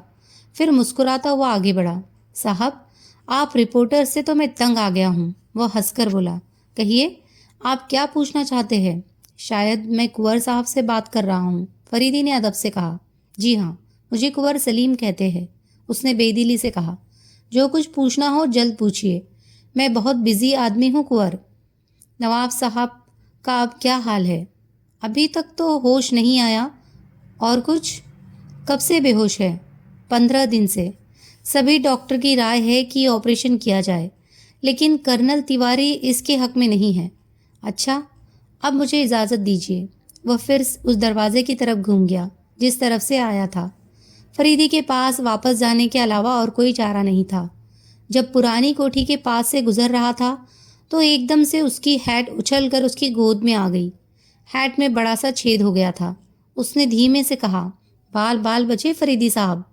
फिर मुस्कुराता हुआ आगे बढ़ा। साहब, आप रिपोर्टर से तो मैं तंग आ गया हूँ। वह हंसकर बोला। कहिए, आप क्या पूछना चाहते हैं? शायद मैं कुंवर साहब से बात कर रहा हूँ, फरीदी ने अदब से कहा। जी हाँ, मुझे कुंवर सलीम कहते हैं, उसने बेदिली से कहा। जो कुछ पूछना हो जल्द पूछिए, मैं बहुत बिजी आदमी हूँ कुंवर। नवाब साहब का अब क्या हाल है? अभी तक तो होश नहीं आया। और कुछ? कब से बेहोश है? 15 दिन से। सभी डॉक्टर की राय है कि ऑपरेशन किया जाए, लेकिन कर्नल तिवारी इसके हक में नहीं है। अच्छा, अब मुझे इजाज़त दीजिए। वह फिर उस दरवाजे की तरफ घूम गया जिस तरफ से आया था। फरीदी के पास वापस जाने के अलावा और कोई चारा नहीं था। जब पुरानी कोठी के पास से गुजर रहा था तो एकदम से उसकी हैट उछलकर उसकी गोद में आ गई। हैट में बड़ा सा छेद हो गया था। उसने धीमे से कहा, बाल बाल बचे फरीदी साहब,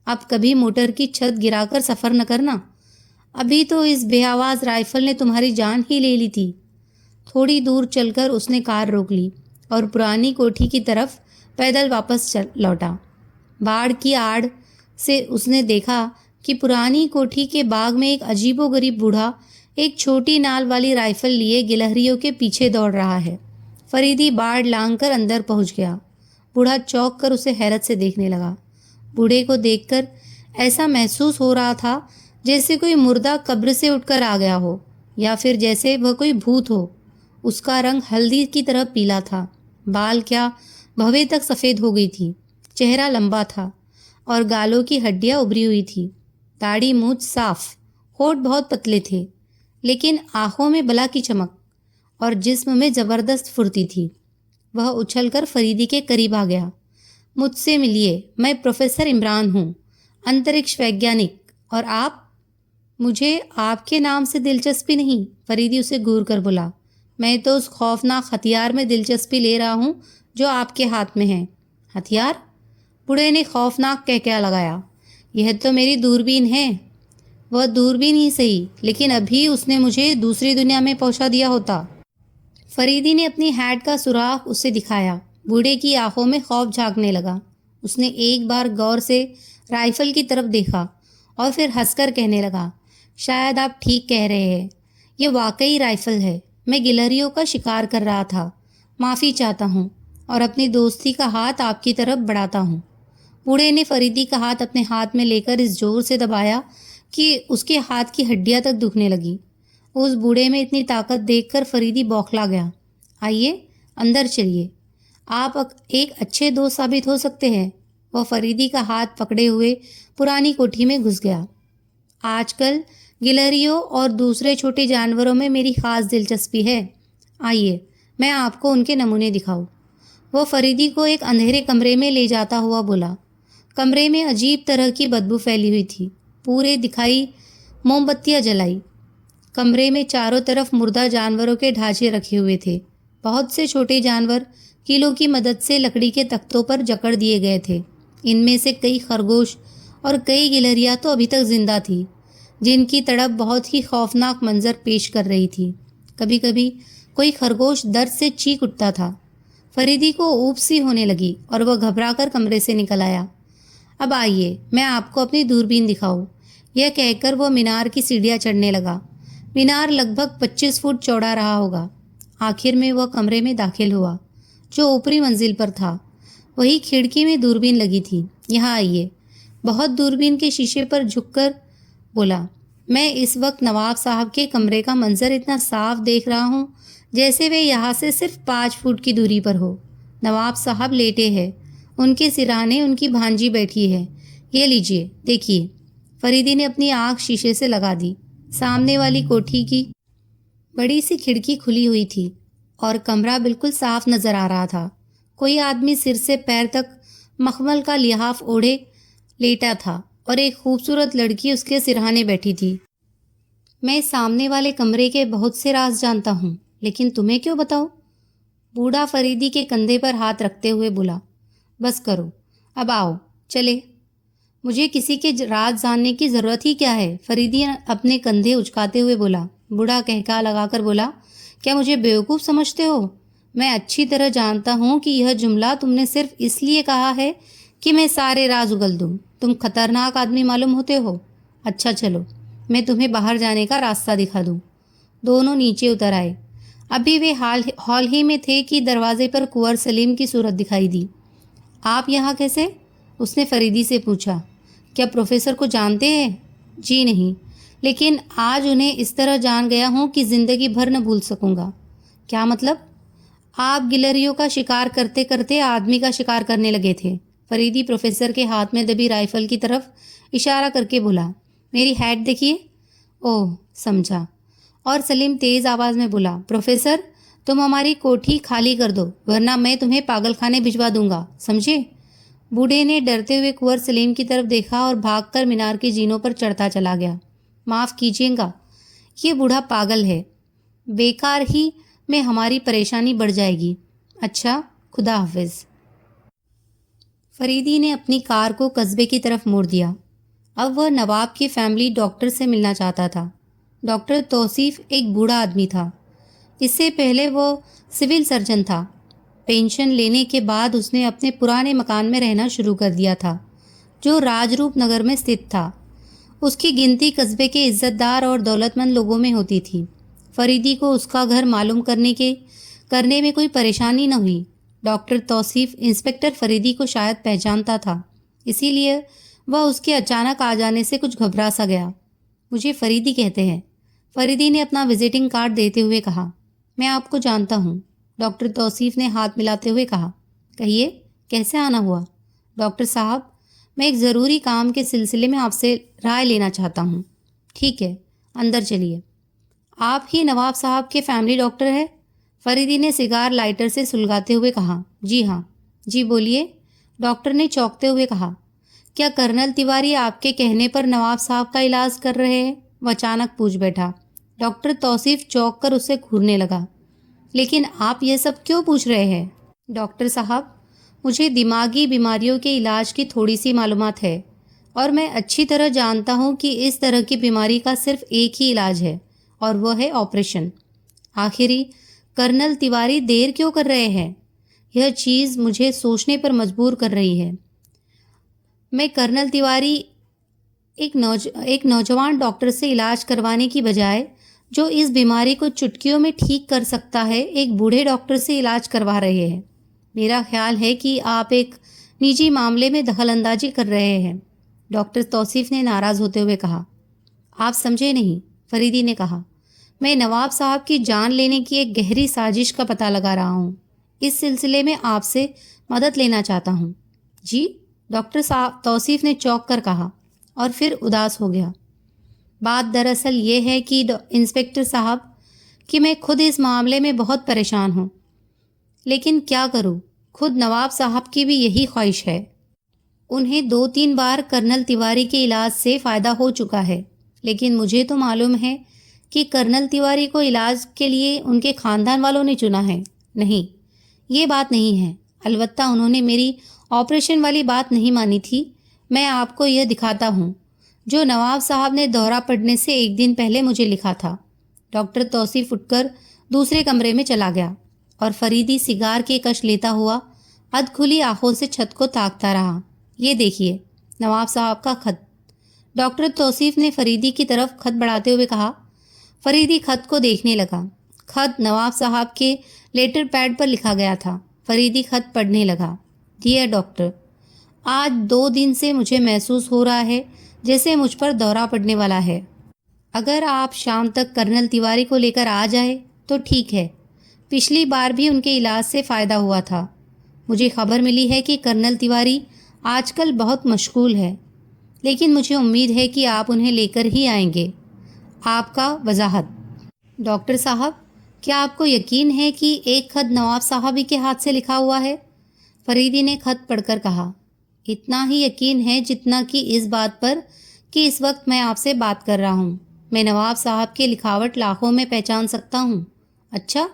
अब कभी मोटर की छत गिराकर सफ़र न करना। अभी तो इस बेआवाज़ राइफल ने तुम्हारी जान ही ले ली थी। थोड़ी दूर चलकर उसने कार रोक ली और पुरानी कोठी की तरफ पैदल वापस लौटा। बाढ़ की आड़ से उसने देखा कि पुरानी कोठी के बाग में एक अजीबोगरीब बूढ़ा एक छोटी नाल वाली राइफल लिए गिलहरियों के पीछे दौड़ रहा है। फरीदी बाढ़ लांघकर अंदर पहुंच गया। बूढ़ा चौंक कर उसे हैरत से देखने लगा। बूढ़े को देखकर ऐसा महसूस हो रहा था जैसे कोई मुर्दा कब्र से उठकर आ गया हो, या फिर जैसे वह कोई भूत हो। उसका रंग हल्दी की तरह पीला था। बाल क्या भवें तक सफ़ेद हो गई थी। चेहरा लंबा था और गालों की हड्डियां उभरी हुई थी। दाढ़ी मूंछ साफ, होठ बहुत पतले थे, लेकिन आंखों में बला की चमक और जिस्म में ज़बरदस्त फुर्ती थी। वह उछलकर फरीदी के करीब आ गया। मुझसे मिलिए, मैं प्रोफेसर इमरान हूँ, अंतरिक्ष वैज्ञानिक। और आप? मुझे आपके नाम से दिलचस्पी नहीं, फरीदी उसे घूर कर बोला। मैं तो उस खौफनाक हथियार में दिलचस्पी ले रहा हूँ जो आपके हाथ में है। हथियार? बूढ़े ने खौफनाक कहकहा लगाया। यह तो मेरी दूरबीन है। वह दूरबीन ही सही, लेकिन अभी उसने मुझे दूसरी दुनिया में पहुंचा दिया होता। फरीदी ने अपनी हैट का सुराख उसे दिखाया। बूढ़े की आंखों में खौफ झांकने लगा। उसने एक बार गौर से राइफल की तरफ देखा और फिर हंसकर कहने लगा, शायद आप ठीक कह रहे हैं, यह वाकई राइफल है। मैं गिलहरियों का शिकार कर रहा था। माफ़ी चाहता हूँ और अपनी दोस्ती का हाथ आपकी तरफ बढ़ाता हूँ। बूढ़े ने फरीदी का हाथ अपने हाथ में लेकर इस जोर से दबाया कि उसके हाथ की हड्डियां तक दुखने लगी। उस बूढ़े में इतनी ताकत देखकर फरीदी बौखला गया। आइए, अंदर चलिए, आप एक अच्छे दोस्त साबित हो सकते हैं। वह फरीदी का हाथ पकड़े हुए पुरानी कोठी में घुस गया। आजकल गिलहरियों और दूसरे छोटे जानवरों में मेरी खास दिलचस्पी है। आइए, मैं आपको उनके नमूने दिखाऊं। वह फरीदी को एक अंधेरे कमरे में ले जाता हुआ बोला। कमरे में अजीब तरह की बदबू फैली हुई थी। पूरे दिखाई मोमबत्तियां जलाई। कमरे में चारों तरफ मुर्दा जानवरों के ढांचे रखे हुए थे। बहुत से छोटे जानवर कीलों की मदद से लकड़ी के तख्तों पर जकड़ दिए गए थे। इनमें से कई खरगोश और कई गिलहरियां तो अभी तक जिंदा थी, जिनकी तड़प बहुत ही खौफनाक मंजर पेश कर रही थी। कभी कभी कोई खरगोश दर्द से चीख उठता था। फरीदी को ऊब सी होने लगी और वह घबराकर कमरे से निकल आया। अब आइए, मैं आपको अपनी दूरबीन दिखाऊं। यह कहकर वह मीनार की सीढ़ियां चढ़ने लगा। मीनार लगभग 25 फुट चौड़ा रहा होगा। आखिर में वह कमरे में दाखिल हुआ, जो ऊपरी मंजिल पर था। वही खिड़की में दूरबीन लगी थी। यहाँ आइए। बहुत दूरबीन के शीशे पर झुककर बोला, मैं इस वक्त नवाब साहब के कमरे का मंजर इतना साफ देख रहा हूँ जैसे वे यहाँ से सिर्फ 5 फुट की दूरी पर हो। नवाब साहब लेटे हैं, उनके सिरहाने उनकी भांजी बैठी है। ये लीजिए, देखिए। फरीदी ने अपनी आँख शीशे से लगा दी। सामने वाली कोठी की बड़ी सी खिड़की खुली हुई थी और कमरा बिल्कुल साफ नजर आ रहा था। कोई आदमी सिर से पैर तक मखमल का लिहाफ ओढ़े लेटा था और एक खूबसूरत लड़की उसके सिरहाने बैठी थी। मैं सामने वाले कमरे के बहुत से राज जानता हूँ, लेकिन तुम्हें क्यों बताऊँ? बूढ़ा फरीदी के कंधे पर हाथ रखते हुए बोला। बस करो, अब आओ, चले। मुझे किसी के राज जानने की ज़रूरत ही क्या है? फरीदी अपने कंधे उचकाते हुए बोला। बूढ़ा कहका लगाकर बोला, क्या मुझे बेवकूफ़ समझते हो? मैं अच्छी तरह जानता हूँ कि यह जुमला तुमने सिर्फ इसलिए कहा है कि मैं सारे राज उगल दूँ। तुम खतरनाक आदमी मालूम होते हो। अच्छा चलो, मैं तुम्हें बाहर जाने का रास्ता दिखा दूँ। दोनों नीचे उतर आए। अभी वे हॉल ही में थे कि दरवाजे पर कुंवर सलीम की सूरत दिखाई दी। आप यहाँ कैसे? उसने फरीदी से पूछा। क्या प्रोफेसर को जानते हैं? जी नहीं, लेकिन आज उन्हें इस तरह जान गया हूँ कि ज़िंदगी भर न भूल सकूँगा। क्या मतलब? आप गिलहरियों का शिकार करते करते आदमी का शिकार करने लगे थे। फरीदी प्रोफेसर के हाथ में दबी राइफल की तरफ इशारा करके बोला। मेरी हैट देखिए। ओह, समझा। और सलीम तेज़ आवाज़ में बोला, प्रोफेसर, तुम हमारी कोठी खाली कर दो, वरना मैं तुम्हें पागलखाने भिजवा दूंगा, समझे? बूढ़े ने डरते हुए कुंवर सलीम की तरफ देखा और भागकर मीनार की जीनों पर चढ़ता चला गया। माफ़ कीजिएगा, ये बूढ़ा पागल है। बेकार ही में हमारी परेशानी बढ़ जाएगी। अच्छा, खुदा हाफिज। फरीदी ने अपनी कार को कस्बे की तरफ मोड़ दिया। अब वह नवाब की फैमिली डॉक्टर से मिलना चाहता था। डॉक्टर तौसीफ एक बूढ़ा आदमी था। इससे पहले वो सिविल सर्जन था। पेंशन लेने के बाद उसने अपने पुराने मकान में रहना शुरू कर दिया था, जो राजरूप नगर में स्थित था। उसकी गिनती कस्बे के इज्जतदार और दौलतमंद लोगों में होती थी। फरीदी को उसका घर मालूम करने में कोई परेशानी न हुई। डॉक्टर तौसीफ इंस्पेक्टर फरीदी को शायद पहचानता था, इसीलिए वह उसके अचानक आ जाने से कुछ घबरा सा गया। मुझे फरीदी कहते हैं, फरीदी ने अपना विजिटिंग कार्ड देते हुए कहा। मैं आपको जानता हूँ, डॉक्टर तौसीफ ने हाथ मिलाते हुए कहा। कहिए, कैसे आना हुआ? डॉक्टर साहब, मैं एक ज़रूरी काम के सिलसिले में आपसे राय लेना चाहता हूँ। ठीक है, अंदर चलिए। आप ही नवाब साहब के फैमिली डॉक्टर हैं? फरीदी ने सिगार लाइटर से सुलगाते हुए कहा। जी हाँ। जी बोलिए, डॉक्टर ने चौंकते हुए कहा। क्या कर्नल तिवारी आपके कहने पर नवाब साहब का इलाज कर रहे हैं? वह अचानक पूछ बैठा। डॉक्टर तौसीफ चौंक कर उससे घूरने लगा। लेकिन आप यह सब क्यों पूछ रहे हैं? डॉक्टर साहब, मुझे दिमागी बीमारियों के इलाज की थोड़ी सी मालूमात है और मैं अच्छी तरह जानता हूँ कि इस तरह की बीमारी का सिर्फ एक ही इलाज है और वह है ऑपरेशन। आखिरी कर्नल तिवारी देर क्यों कर रहे हैं? यह चीज़ मुझे सोचने पर मजबूर कर रही है। मैं कर्नल तिवारी एक नौजवान डॉक्टर से इलाज करवाने की बजाय जो इस बीमारी को चुटकियों में ठीक कर सकता है, एक बूढ़े डॉक्टर से इलाज करवा रहे हैं। मेरा ख्याल है कि आप एक निजी मामले में दखलंदाजी कर रहे हैं, डॉक्टर तौसीफ ने नाराज़ होते हुए कहा। आप समझे नहीं, फरीदी ने कहा। मैं नवाब साहब की जान लेने की एक गहरी साजिश का पता लगा रहा हूँ। इस सिलसिले में आपसे मदद लेना चाहता हूँ। जी? डॉक्टर साहब तौसीफ ने चौंक कर कहा और फिर उदास हो गया। बात दरअसल ये है कि इंस्पेक्टर साहब कि मैं खुद इस मामले में बहुत परेशान हूँ, लेकिन क्या करूँ, खुद नवाब साहब की भी यही ख्वाहिश है। उन्हें 2-3 बार कर्नल तिवारी के इलाज से फ़ायदा हो चुका है, लेकिन मुझे तो मालूम है कि कर्नल तिवारी को इलाज के लिए उनके ख़ानदान वालों ने चुना है। नहीं, ये बात नहीं है। अलबत्ता उन्होंने मेरी ऑपरेशन वाली बात नहीं मानी थी। मैं आपको यह दिखाता हूँ जो नवाब साहब ने दौरा पड़ने से एक दिन पहले मुझे लिखा था। डॉक्टर तौसीफ उठकर दूसरे कमरे में चला गया और फरीदी सिगार के कश लेता हुआ अधखुली आंखों से छत को ताकता रहा। ये देखिए, नवाब साहब का खत। डॉक्टर तौसीफ ने फरीदी की तरफ खत बढ़ाते हुए कहा। फरीदी खत को देखने लगा। खत नवाब साहब के लेटर पैड पर लिखा गया था। फरीदी खत पढ़ने लगा। डियर डॉक्टर, आज 2 दिन से मुझे महसूस हो रहा है जैसे मुझ पर दौरा पड़ने वाला है। अगर आप शाम तक कर्नल तिवारी को लेकर आ जाए तो ठीक है। पिछली बार भी उनके इलाज से फ़ायदा हुआ था। मुझे खबर मिली है कि कर्नल तिवारी आजकल बहुत मशगूल है, लेकिन मुझे उम्मीद है कि आप उन्हें लेकर ही आएंगे। आपका वजाहत। डॉक्टर साहब, क्या आपको यकीन है कि एक खत नवाब साहब ही के हाथ से लिखा हुआ है? फरीदी ने खत पढ़कर कहा। इतना ही यकीन है जितना कि इस बात पर कि इस वक्त मैं आपसे बात कर रहा हूँ। मैं नवाब साहब की लिखावट लाखों में पहचान सकता हूँ। अच्छा,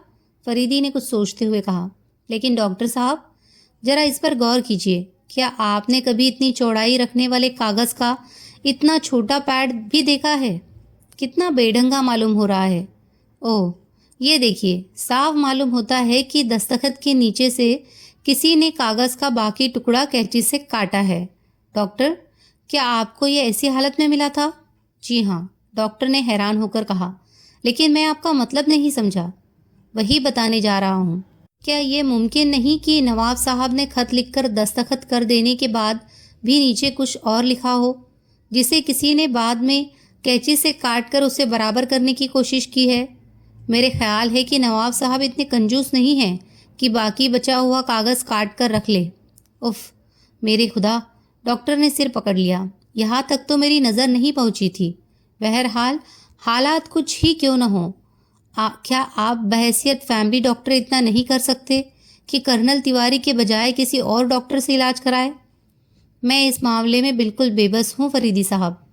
फरीदी ने कुछ सोचते हुए कहा। लेकिन डॉक्टर साहब, ज़रा इस पर गौर कीजिए। क्या आपने कभी इतनी चौड़ाई रखने वाले कागज़ का इतना छोटा पैड भी देखा है? कितना बेढंगा मालूम हो रहा है। ओह, ये देखिए, साफ मालूम होता है कि दस्तखत के नीचे से किसी ने कागज़ का बाकी टुकड़ा कैंची से काटा है। डॉक्टर, क्या आपको ये ऐसी हालत में मिला था? जी हाँ, डॉक्टर ने हैरान होकर कहा। लेकिन मैं आपका मतलब नहीं समझा। वही बताने जा रहा हूँ। क्या ये मुमकिन नहीं कि नवाब साहब ने खत लिखकर दस्तखत कर देने के बाद भी नीचे कुछ और लिखा हो, जिसे किसी ने बाद में कैंची से काट कर उसे बराबर करने की कोशिश की है? मेरे ख्याल है कि नवाब साहब इतने कंजूस नहीं हैं कि बाकी बचा हुआ कागज़ काट कर रख ले। उफ, मेरे खुदा! डॉक्टर ने सिर पकड़ लिया। यहाँ तक तो मेरी नज़र नहीं पहुँची थी। बहरहाल, हालात कुछ ही क्यों न हो, क्या आप बहैसियत फैमिली डॉक्टर इतना नहीं कर सकते कि कर्नल तिवारी के बजाय किसी और डॉक्टर से इलाज कराए? मैं इस मामले में बिल्कुल बेबस हूँ फरीदी साहब।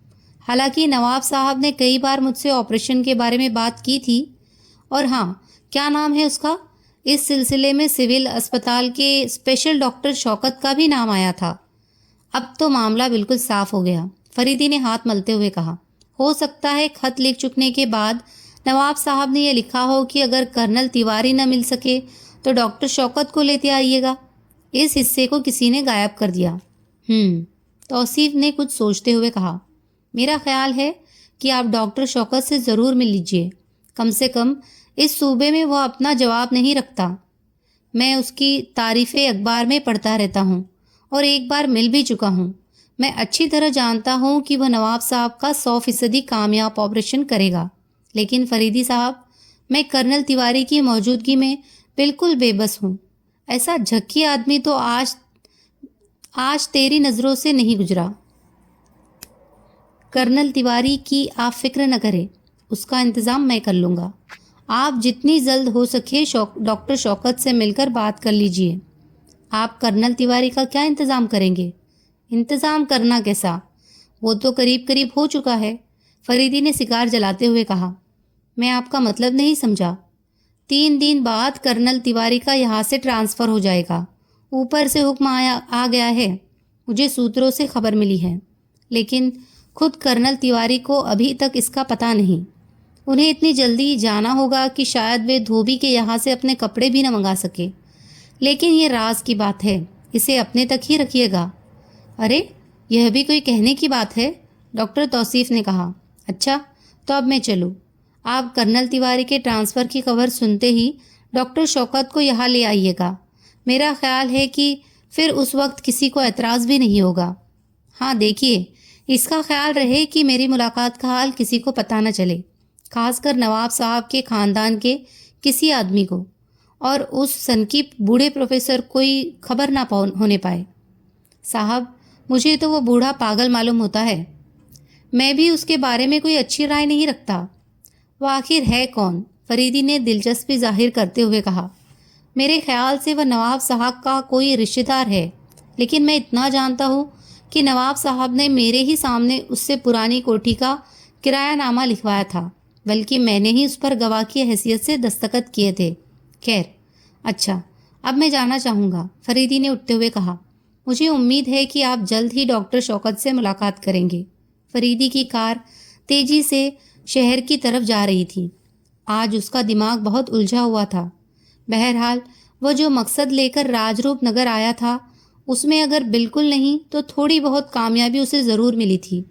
हालांकि नवाब साहब ने कई बार मुझसे ऑपरेशन के बारे में बात की थी, और हाँ, क्या नाम है उसका, इस सिलसिले में सिविल अस्पताल के स्पेशल डॉक्टर शौकत का भी नाम आया था। अब तो मामला बिल्कुल साफ हो गया, फरीदी ने हाथ मलते हुए कहा। हो सकता है खत लिख चुकने के बाद नवाब साहब ने यह लिखा हो कि अगर कर्नल तिवारी न मिल सके तो डॉक्टर शौकत को लेते आइएगा। इस हिस्से को किसी ने गायब कर दिया। तौसीफ ने कुछ सोचते हुए कहा। मेरा ख्याल है कि आप डॉक्टर शौकत से ज़रूर मिल लीजिए। कम से कम इस सूबे में वह अपना जवाब नहीं रखता। मैं उसकी तारीफ़ें अखबार में पढ़ता रहता हूँ और एक बार मिल भी चुका हूँ। मैं अच्छी तरह जानता हूँ कि वह नवाब साहब का 100% कामयाब ऑपरेशन करेगा। लेकिन फरीदी साहब, मैं कर्नल तिवारी की मौजूदगी में बिल्कुल बेबस हूँ। ऐसा झक्की आदमी तो आज तेरी नज़रों से नहीं गुजरा। कर्नल तिवारी की आप फिक्र न करें, उसका इंतज़ाम मैं कर लूँगा। आप जितनी जल्द हो सके डॉक्टर शौकत से मिलकर बात कर लीजिए। आप कर्नल तिवारी का क्या इंतज़ाम करेंगे? इंतज़ाम करना कैसा? वो तो करीब करीब हो चुका है। फरीदी ने सिगार जलाते हुए कहा। मैं आपका मतलब नहीं समझा। 3 दिन बाद कर्नल तिवारी का यहाँ से ट्रांसफ़र हो जाएगा। ऊपर से हुक्म आ गया है। मुझे सूत्रों से खबर मिली है, लेकिन खुद कर्नल तिवारी को अभी तक इसका पता नहीं। उन्हें इतनी जल्दी जाना होगा कि शायद वे धोबी के यहाँ से अपने कपड़े भी न मंगा सके। लेकिन ये राज की बात है, इसे अपने तक ही रखिएगा। अरे, यह भी कोई कहने की बात है, डॉक्टर तौसीफ ने कहा। अच्छा, तो अब मैं चलूँ? आप कर्नल तिवारी के ट्रांसफ़र की खबर सुनते ही डॉक्टर शौकत को यहाँ ले आइएगा। मेरा ख्याल है कि फिर उस वक्त किसी को एतराज़ भी नहीं होगा। हाँ, देखिए, इसका ख्याल रहे कि मेरी मुलाकात का हाल किसी को पता न चले, खासकर नवाब साहब के ख़ानदान के किसी आदमी को, और उस सनकी बूढ़े प्रोफेसर कोई खबर ना होने पाए। साहब, मुझे तो वो बूढ़ा पागल मालूम होता है। मैं भी उसके बारे में कोई अच्छी राय नहीं रखता। वो आखिर है कौन? फरीदी ने दिलचस्पी जाहिर करते हुए कहा। मेरे ख्याल से वह नवाब साहब का कोई रिश्तेदार है, लेकिन मैं इतना जानता हूँ कि नवाब साहब ने मेरे ही सामने उससे पुरानी कोठी का किरायानामा लिखवाया था, बल्कि मैंने ही उस पर गवाह की हैसियत से दस्तखत किए थे। खैर, अच्छा, अब मैं जाना चाहूँगा, फरीदी ने उठते हुए कहा। मुझे उम्मीद है कि आप जल्द ही डॉक्टर शौकत से मुलाकात करेंगे। फरीदी की कार तेजी से शहर की तरफ जा रही थी। आज उसका दिमाग बहुत उलझा हुआ था। बहरहाल, वह जो मकसद लेकर राजरूप नगर आया था, उसमें अगर बिल्कुल नहीं तो थोड़ी बहुत कामयाबी उसे ज़रूर मिली थी।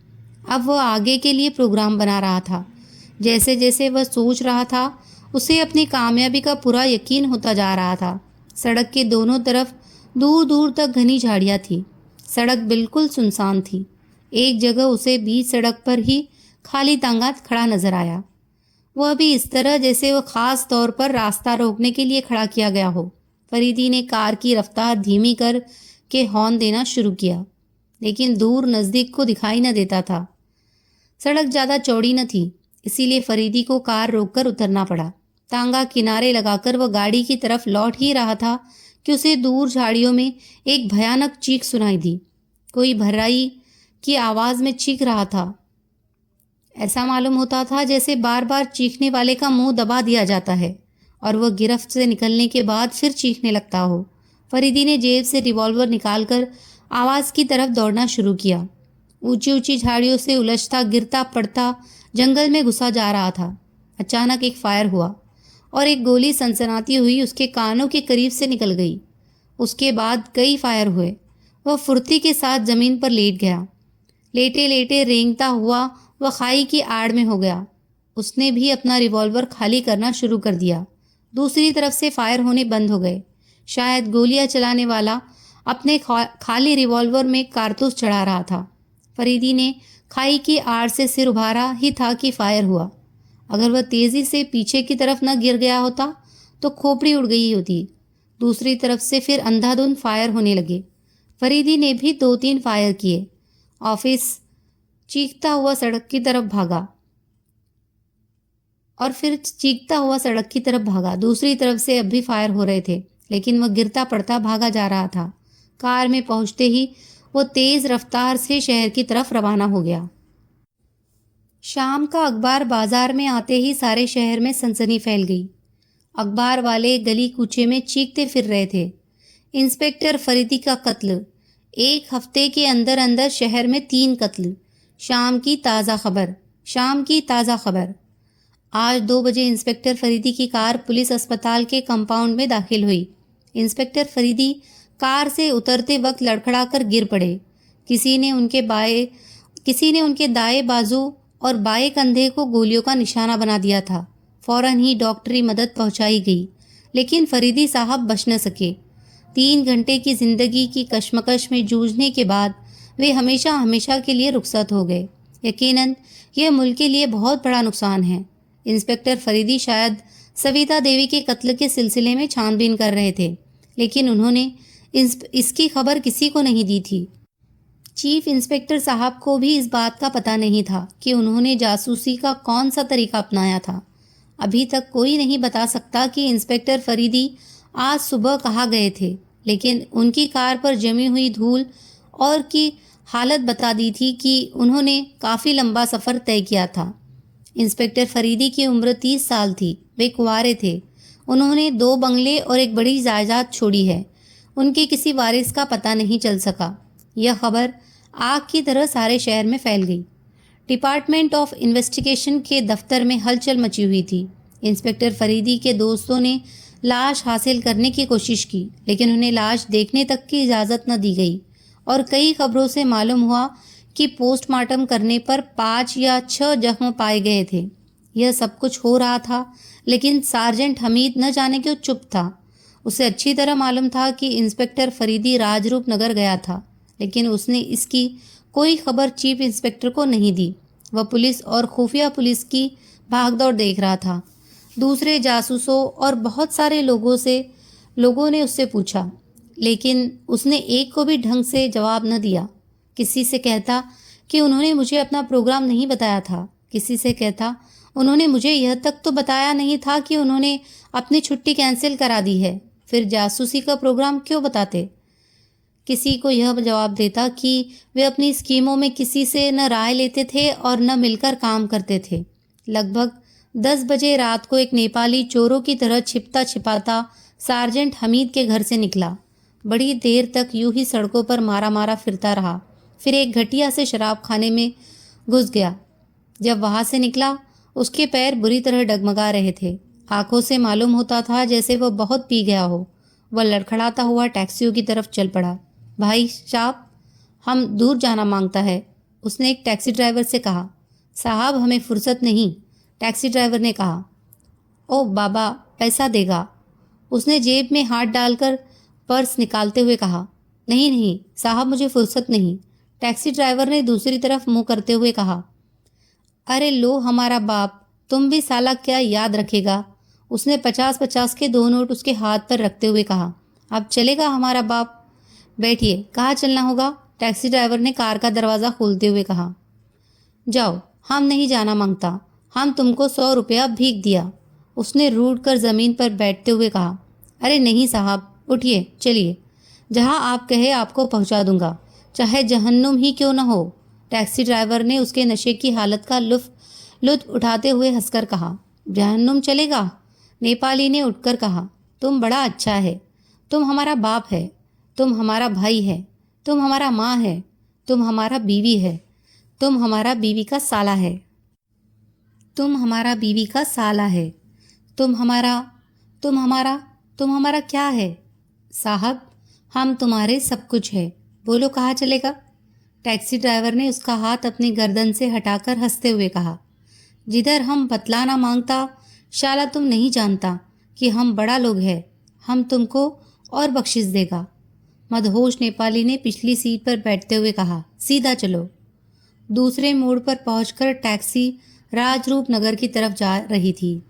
अब वह आगे के लिए प्रोग्राम बना रहा था। जैसे जैसे वह सोच रहा था, उसे अपनी कामयाबी का पूरा यकीन होता जा रहा था। सड़क के दोनों तरफ दूर दूर तक घनी झाड़ियाँ थी। सड़क बिल्कुल सुनसान थी। एक जगह उसे बीच सड़क पर ही खाली तांगा खड़ा नजर आया। वह भी इस तरह जैसे वह खास तौर पर रास्ता रोकने के लिए खड़ा किया गया हो। फरीदी ने कार की रफ्तार धीमी कर के हॉर्न देना शुरू किया, लेकिन दूर नज़दीक को दिखाई न देता था। सड़क ज़्यादा चौड़ी न थी, इसीलिए फरीदी को कार रोककर उतरना पड़ा। तांगा किनारे लगाकर वह गाड़ी की तरफ लौट ही रहा था कि उसे दूर झाड़ियों में एक भयानक चीख सुनाई दी। कोई भर्राई की आवाज़ में चीख रहा था। ऐसा मालूम होता था जैसे बार बार चीखने वाले का मुंह दबा दिया जाता है और वह गिरफ्त से निकलने के बाद फिर चीखने लगता हो। फरीदी ने जेब से रिवॉल्वर निकालकर आवाज़ की तरफ दौड़ना शुरू किया। ऊंची ऊंची झाड़ियों से उलझता गिरता पड़ता जंगल में घुसा जा रहा था। अचानक एक फायर हुआ और एक गोली सनसनाती हुई उसके कानों के करीब से निकल गई। उसके बाद कई फायर हुए। वह फुर्ती के साथ ज़मीन पर लेट गया। लेटे लेटे रेंगता हुआ वह खाई की आड़ में हो गया। उसने भी अपना रिवॉल्वर खाली करना शुरू कर दिया। दूसरी तरफ से फायर होने बंद हो गए। शायद गोलियां चलाने वाला अपने खाली रिवॉल्वर में कारतूस चढ़ा रहा था। फरीदी ने खाई की आड़ से सिर उभारा ही था कि फायर हुआ। अगर वह तेजी से पीछे की तरफ न गिर गया होता तो खोपड़ी उड़ गई होती। दूसरी तरफ से फिर अंधाधुंध फायर होने लगे। फरीदी ने भी 2-3 फायर किए। ऑफिस चीखता हुआ सड़क की तरफ भागा और फिर चीखता हुआ सड़क की तरफ भागा। दूसरी तरफ से अब भी फायर हो रहे थे, लेकिन वह गिरता पड़ता भागा जा रहा था। कार में पहुंचते ही वो तेज रफ्तार से शहर की तरफ रवाना हो गया। शाम का अखबार बाजार में आते ही सारे शहर में सनसनी फैल गई। अखबार वाले गली कूचे में चीखते फिर रहे थे, इंस्पेक्टर फरीदी का कत्ल, 1 हफ्ते के अंदर अंदर शहर में 3 कत्ल, शाम की ताज़ा खबर, शाम की ताज़ा खबर। आज 2 बजे इंस्पेक्टर फरीदी की कार पुलिस अस्पताल के कंपाउंड में दाखिल हुई। इंस्पेक्टर फरीदी कार से उतरते वक्त लड़खड़ाकर गिर पड़े। किसी ने उनके दाएं बाजू और बाएं कंधे को गोलियों का निशाना बना दिया था। फौरन ही डॉक्टरी मदद पहुंचाई गई, लेकिन फरीदी साहब बच न सके। 3 घंटे की जिंदगी की कश्मकश में जूझने के बाद वे हमेशा हमेशा के लिए रुखसत हो गए। यकीनन यह मुल्क के लिए बहुत बड़ा नुकसान है। इंस्पेक्टर फरीदी शायद सविता देवी के कत्ल के सिलसिले में छानबीन कर रहे थे, लेकिन उन्होंने इसकी खबर किसी को नहीं दी थी। चीफ इंस्पेक्टर साहब को भी इस बात का पता नहीं था कि उन्होंने जासूसी का कौन सा तरीका अपनाया था। अभी तक कोई नहीं बता सकता कि इंस्पेक्टर फरीदी आज सुबह कहाँ गए थे, लेकिन उनकी कार पर जमी हुई धूल और की हालत बता दी थी कि उन्होंने काफ़ी लंबा सफ़र तय किया था। इंस्पेक्टर फरीदी की उम्र 30 साल थी। वे कुंवारे थे। उन्होंने 2 बंगले और एक बड़ी जायदाद छोड़ी है। उनके किसी वारिस का पता नहीं चल सका। यह खबर आग की तरह सारे शहर में फैल गई। डिपार्टमेंट ऑफ इन्वेस्टिगेशन के दफ्तर में हलचल मची हुई थी। इंस्पेक्टर फरीदी के दोस्तों ने लाश हासिल करने की कोशिश की, लेकिन उन्हें लाश देखने तक की इजाज़त न दी गई और कई खबरों से मालूम हुआ कि पोस्टमार्टम करने पर 5 या 6 जख्म पाए गए थे। यह सब कुछ हो रहा था, लेकिन सार्जेंट हमीद न जाने क्यों चुप था। उसे अच्छी तरह मालूम था कि इंस्पेक्टर फरीदी राजरूप नगर गया था, लेकिन उसने इसकी कोई खबर चीफ इंस्पेक्टर को नहीं दी। वह पुलिस और खुफिया पुलिस की भागदौड़ देख रहा था। दूसरे जासूसों और बहुत सारे लोगों ने उससे पूछा, लेकिन उसने एक को भी ढंग से जवाब न दिया। किसी से कहता कि उन्होंने मुझे अपना प्रोग्राम नहीं बताया था। किसी से कहता उन्होंने मुझे यह तक तो बताया नहीं था कि उन्होंने अपनी छुट्टी कैंसिल करा दी है। फिर जासूसी का प्रोग्राम क्यों बताते? किसी को यह जवाब देता कि वे अपनी स्कीमों में किसी से न राय लेते थे और न मिलकर काम करते थे। लगभग 10 बजे रात को एक नेपाली चोरों की तरह छिपता छिपाता सार्जेंट हमीद के घर से निकला। बड़ी देर तक यूं ही सड़कों पर मारा मारा फिरता रहा। फिर एक घटिया से शराब खाने में घुस गया। जब वहां से निकला, उसके पैर बुरी तरह डगमगा रहे थे। आंखों से मालूम होता था जैसे वह बहुत पी गया हो। वह लड़खड़ाता हुआ टैक्सियों की तरफ चल पड़ा। भाई साहब, हम दूर जाना मांगता है, उसने एक टैक्सी ड्राइवर से कहा। साहब, हमें फुर्सत नहीं, टैक्सी ड्राइवर ने कहा। ओ बाबा, पैसा देगा, उसने जेब में हाथ डालकर पर्स निकालते हुए कहा। नहीं नहीं साहब, मुझे फुर्सत नहीं, टैक्सी ड्राइवर ने दूसरी तरफ मुंह करते हुए कहा। अरे लो हमारा बाप, तुम भी साला क्या याद रखेगा, उसने 50-50 के 2 नोट उसके हाथ पर रखते हुए कहा। अब चलेगा हमारा बाप? बैठिए, कहाँ चलना होगा? टैक्सी ड्राइवर ने कार का दरवाज़ा खोलते हुए कहा। जाओ, हम नहीं जाना मांगता, हम तुमको 100 रुपया भीख दिया, उसने रूठ कर ज़मीन पर बैठते हुए कहा। अरे नहीं साहब, उठिए, चलिए, जहाँ आप कहे आपको पहुँचा दूंगा, चाहे जहन्नुम ही क्यों न हो। टैक्सी ड्राइवर ने उसके नशे की हालत का लुत्फ उठाते हुए हंसकर कहा। जहन्नुम चलेगा? नेपाली ने उठकर कहा। तुम बड़ा अच्छा है, तुम हमारा बाप है, तुम हमारा भाई है, तुम हमारा माँ है, तुम हमारा बीवी है, तुम हमारा बीवी का साला है, तुम हमारा बीवी का साला है, तुम हमारा क्या है? साहब, हम तुम्हारे सब कुछ है, बोलो कहाँ चलेगा? टैक्सी ड्राइवर ने उसका हाथ अपनी गर्दन से हटाकर हंसते हुए कहा। जिधर हम बतलाना मांगता, शाला तुम नहीं जानता कि हम बड़ा लोग हैं, हम तुमको और बख्शिश देगा। मदहोश नेपाली ने पिछली सीट पर बैठते हुए कहा। सीधा चलो। दूसरे मोड़ पर पहुंचकर टैक्सी राजरूप नगर की तरफ जा रही थी।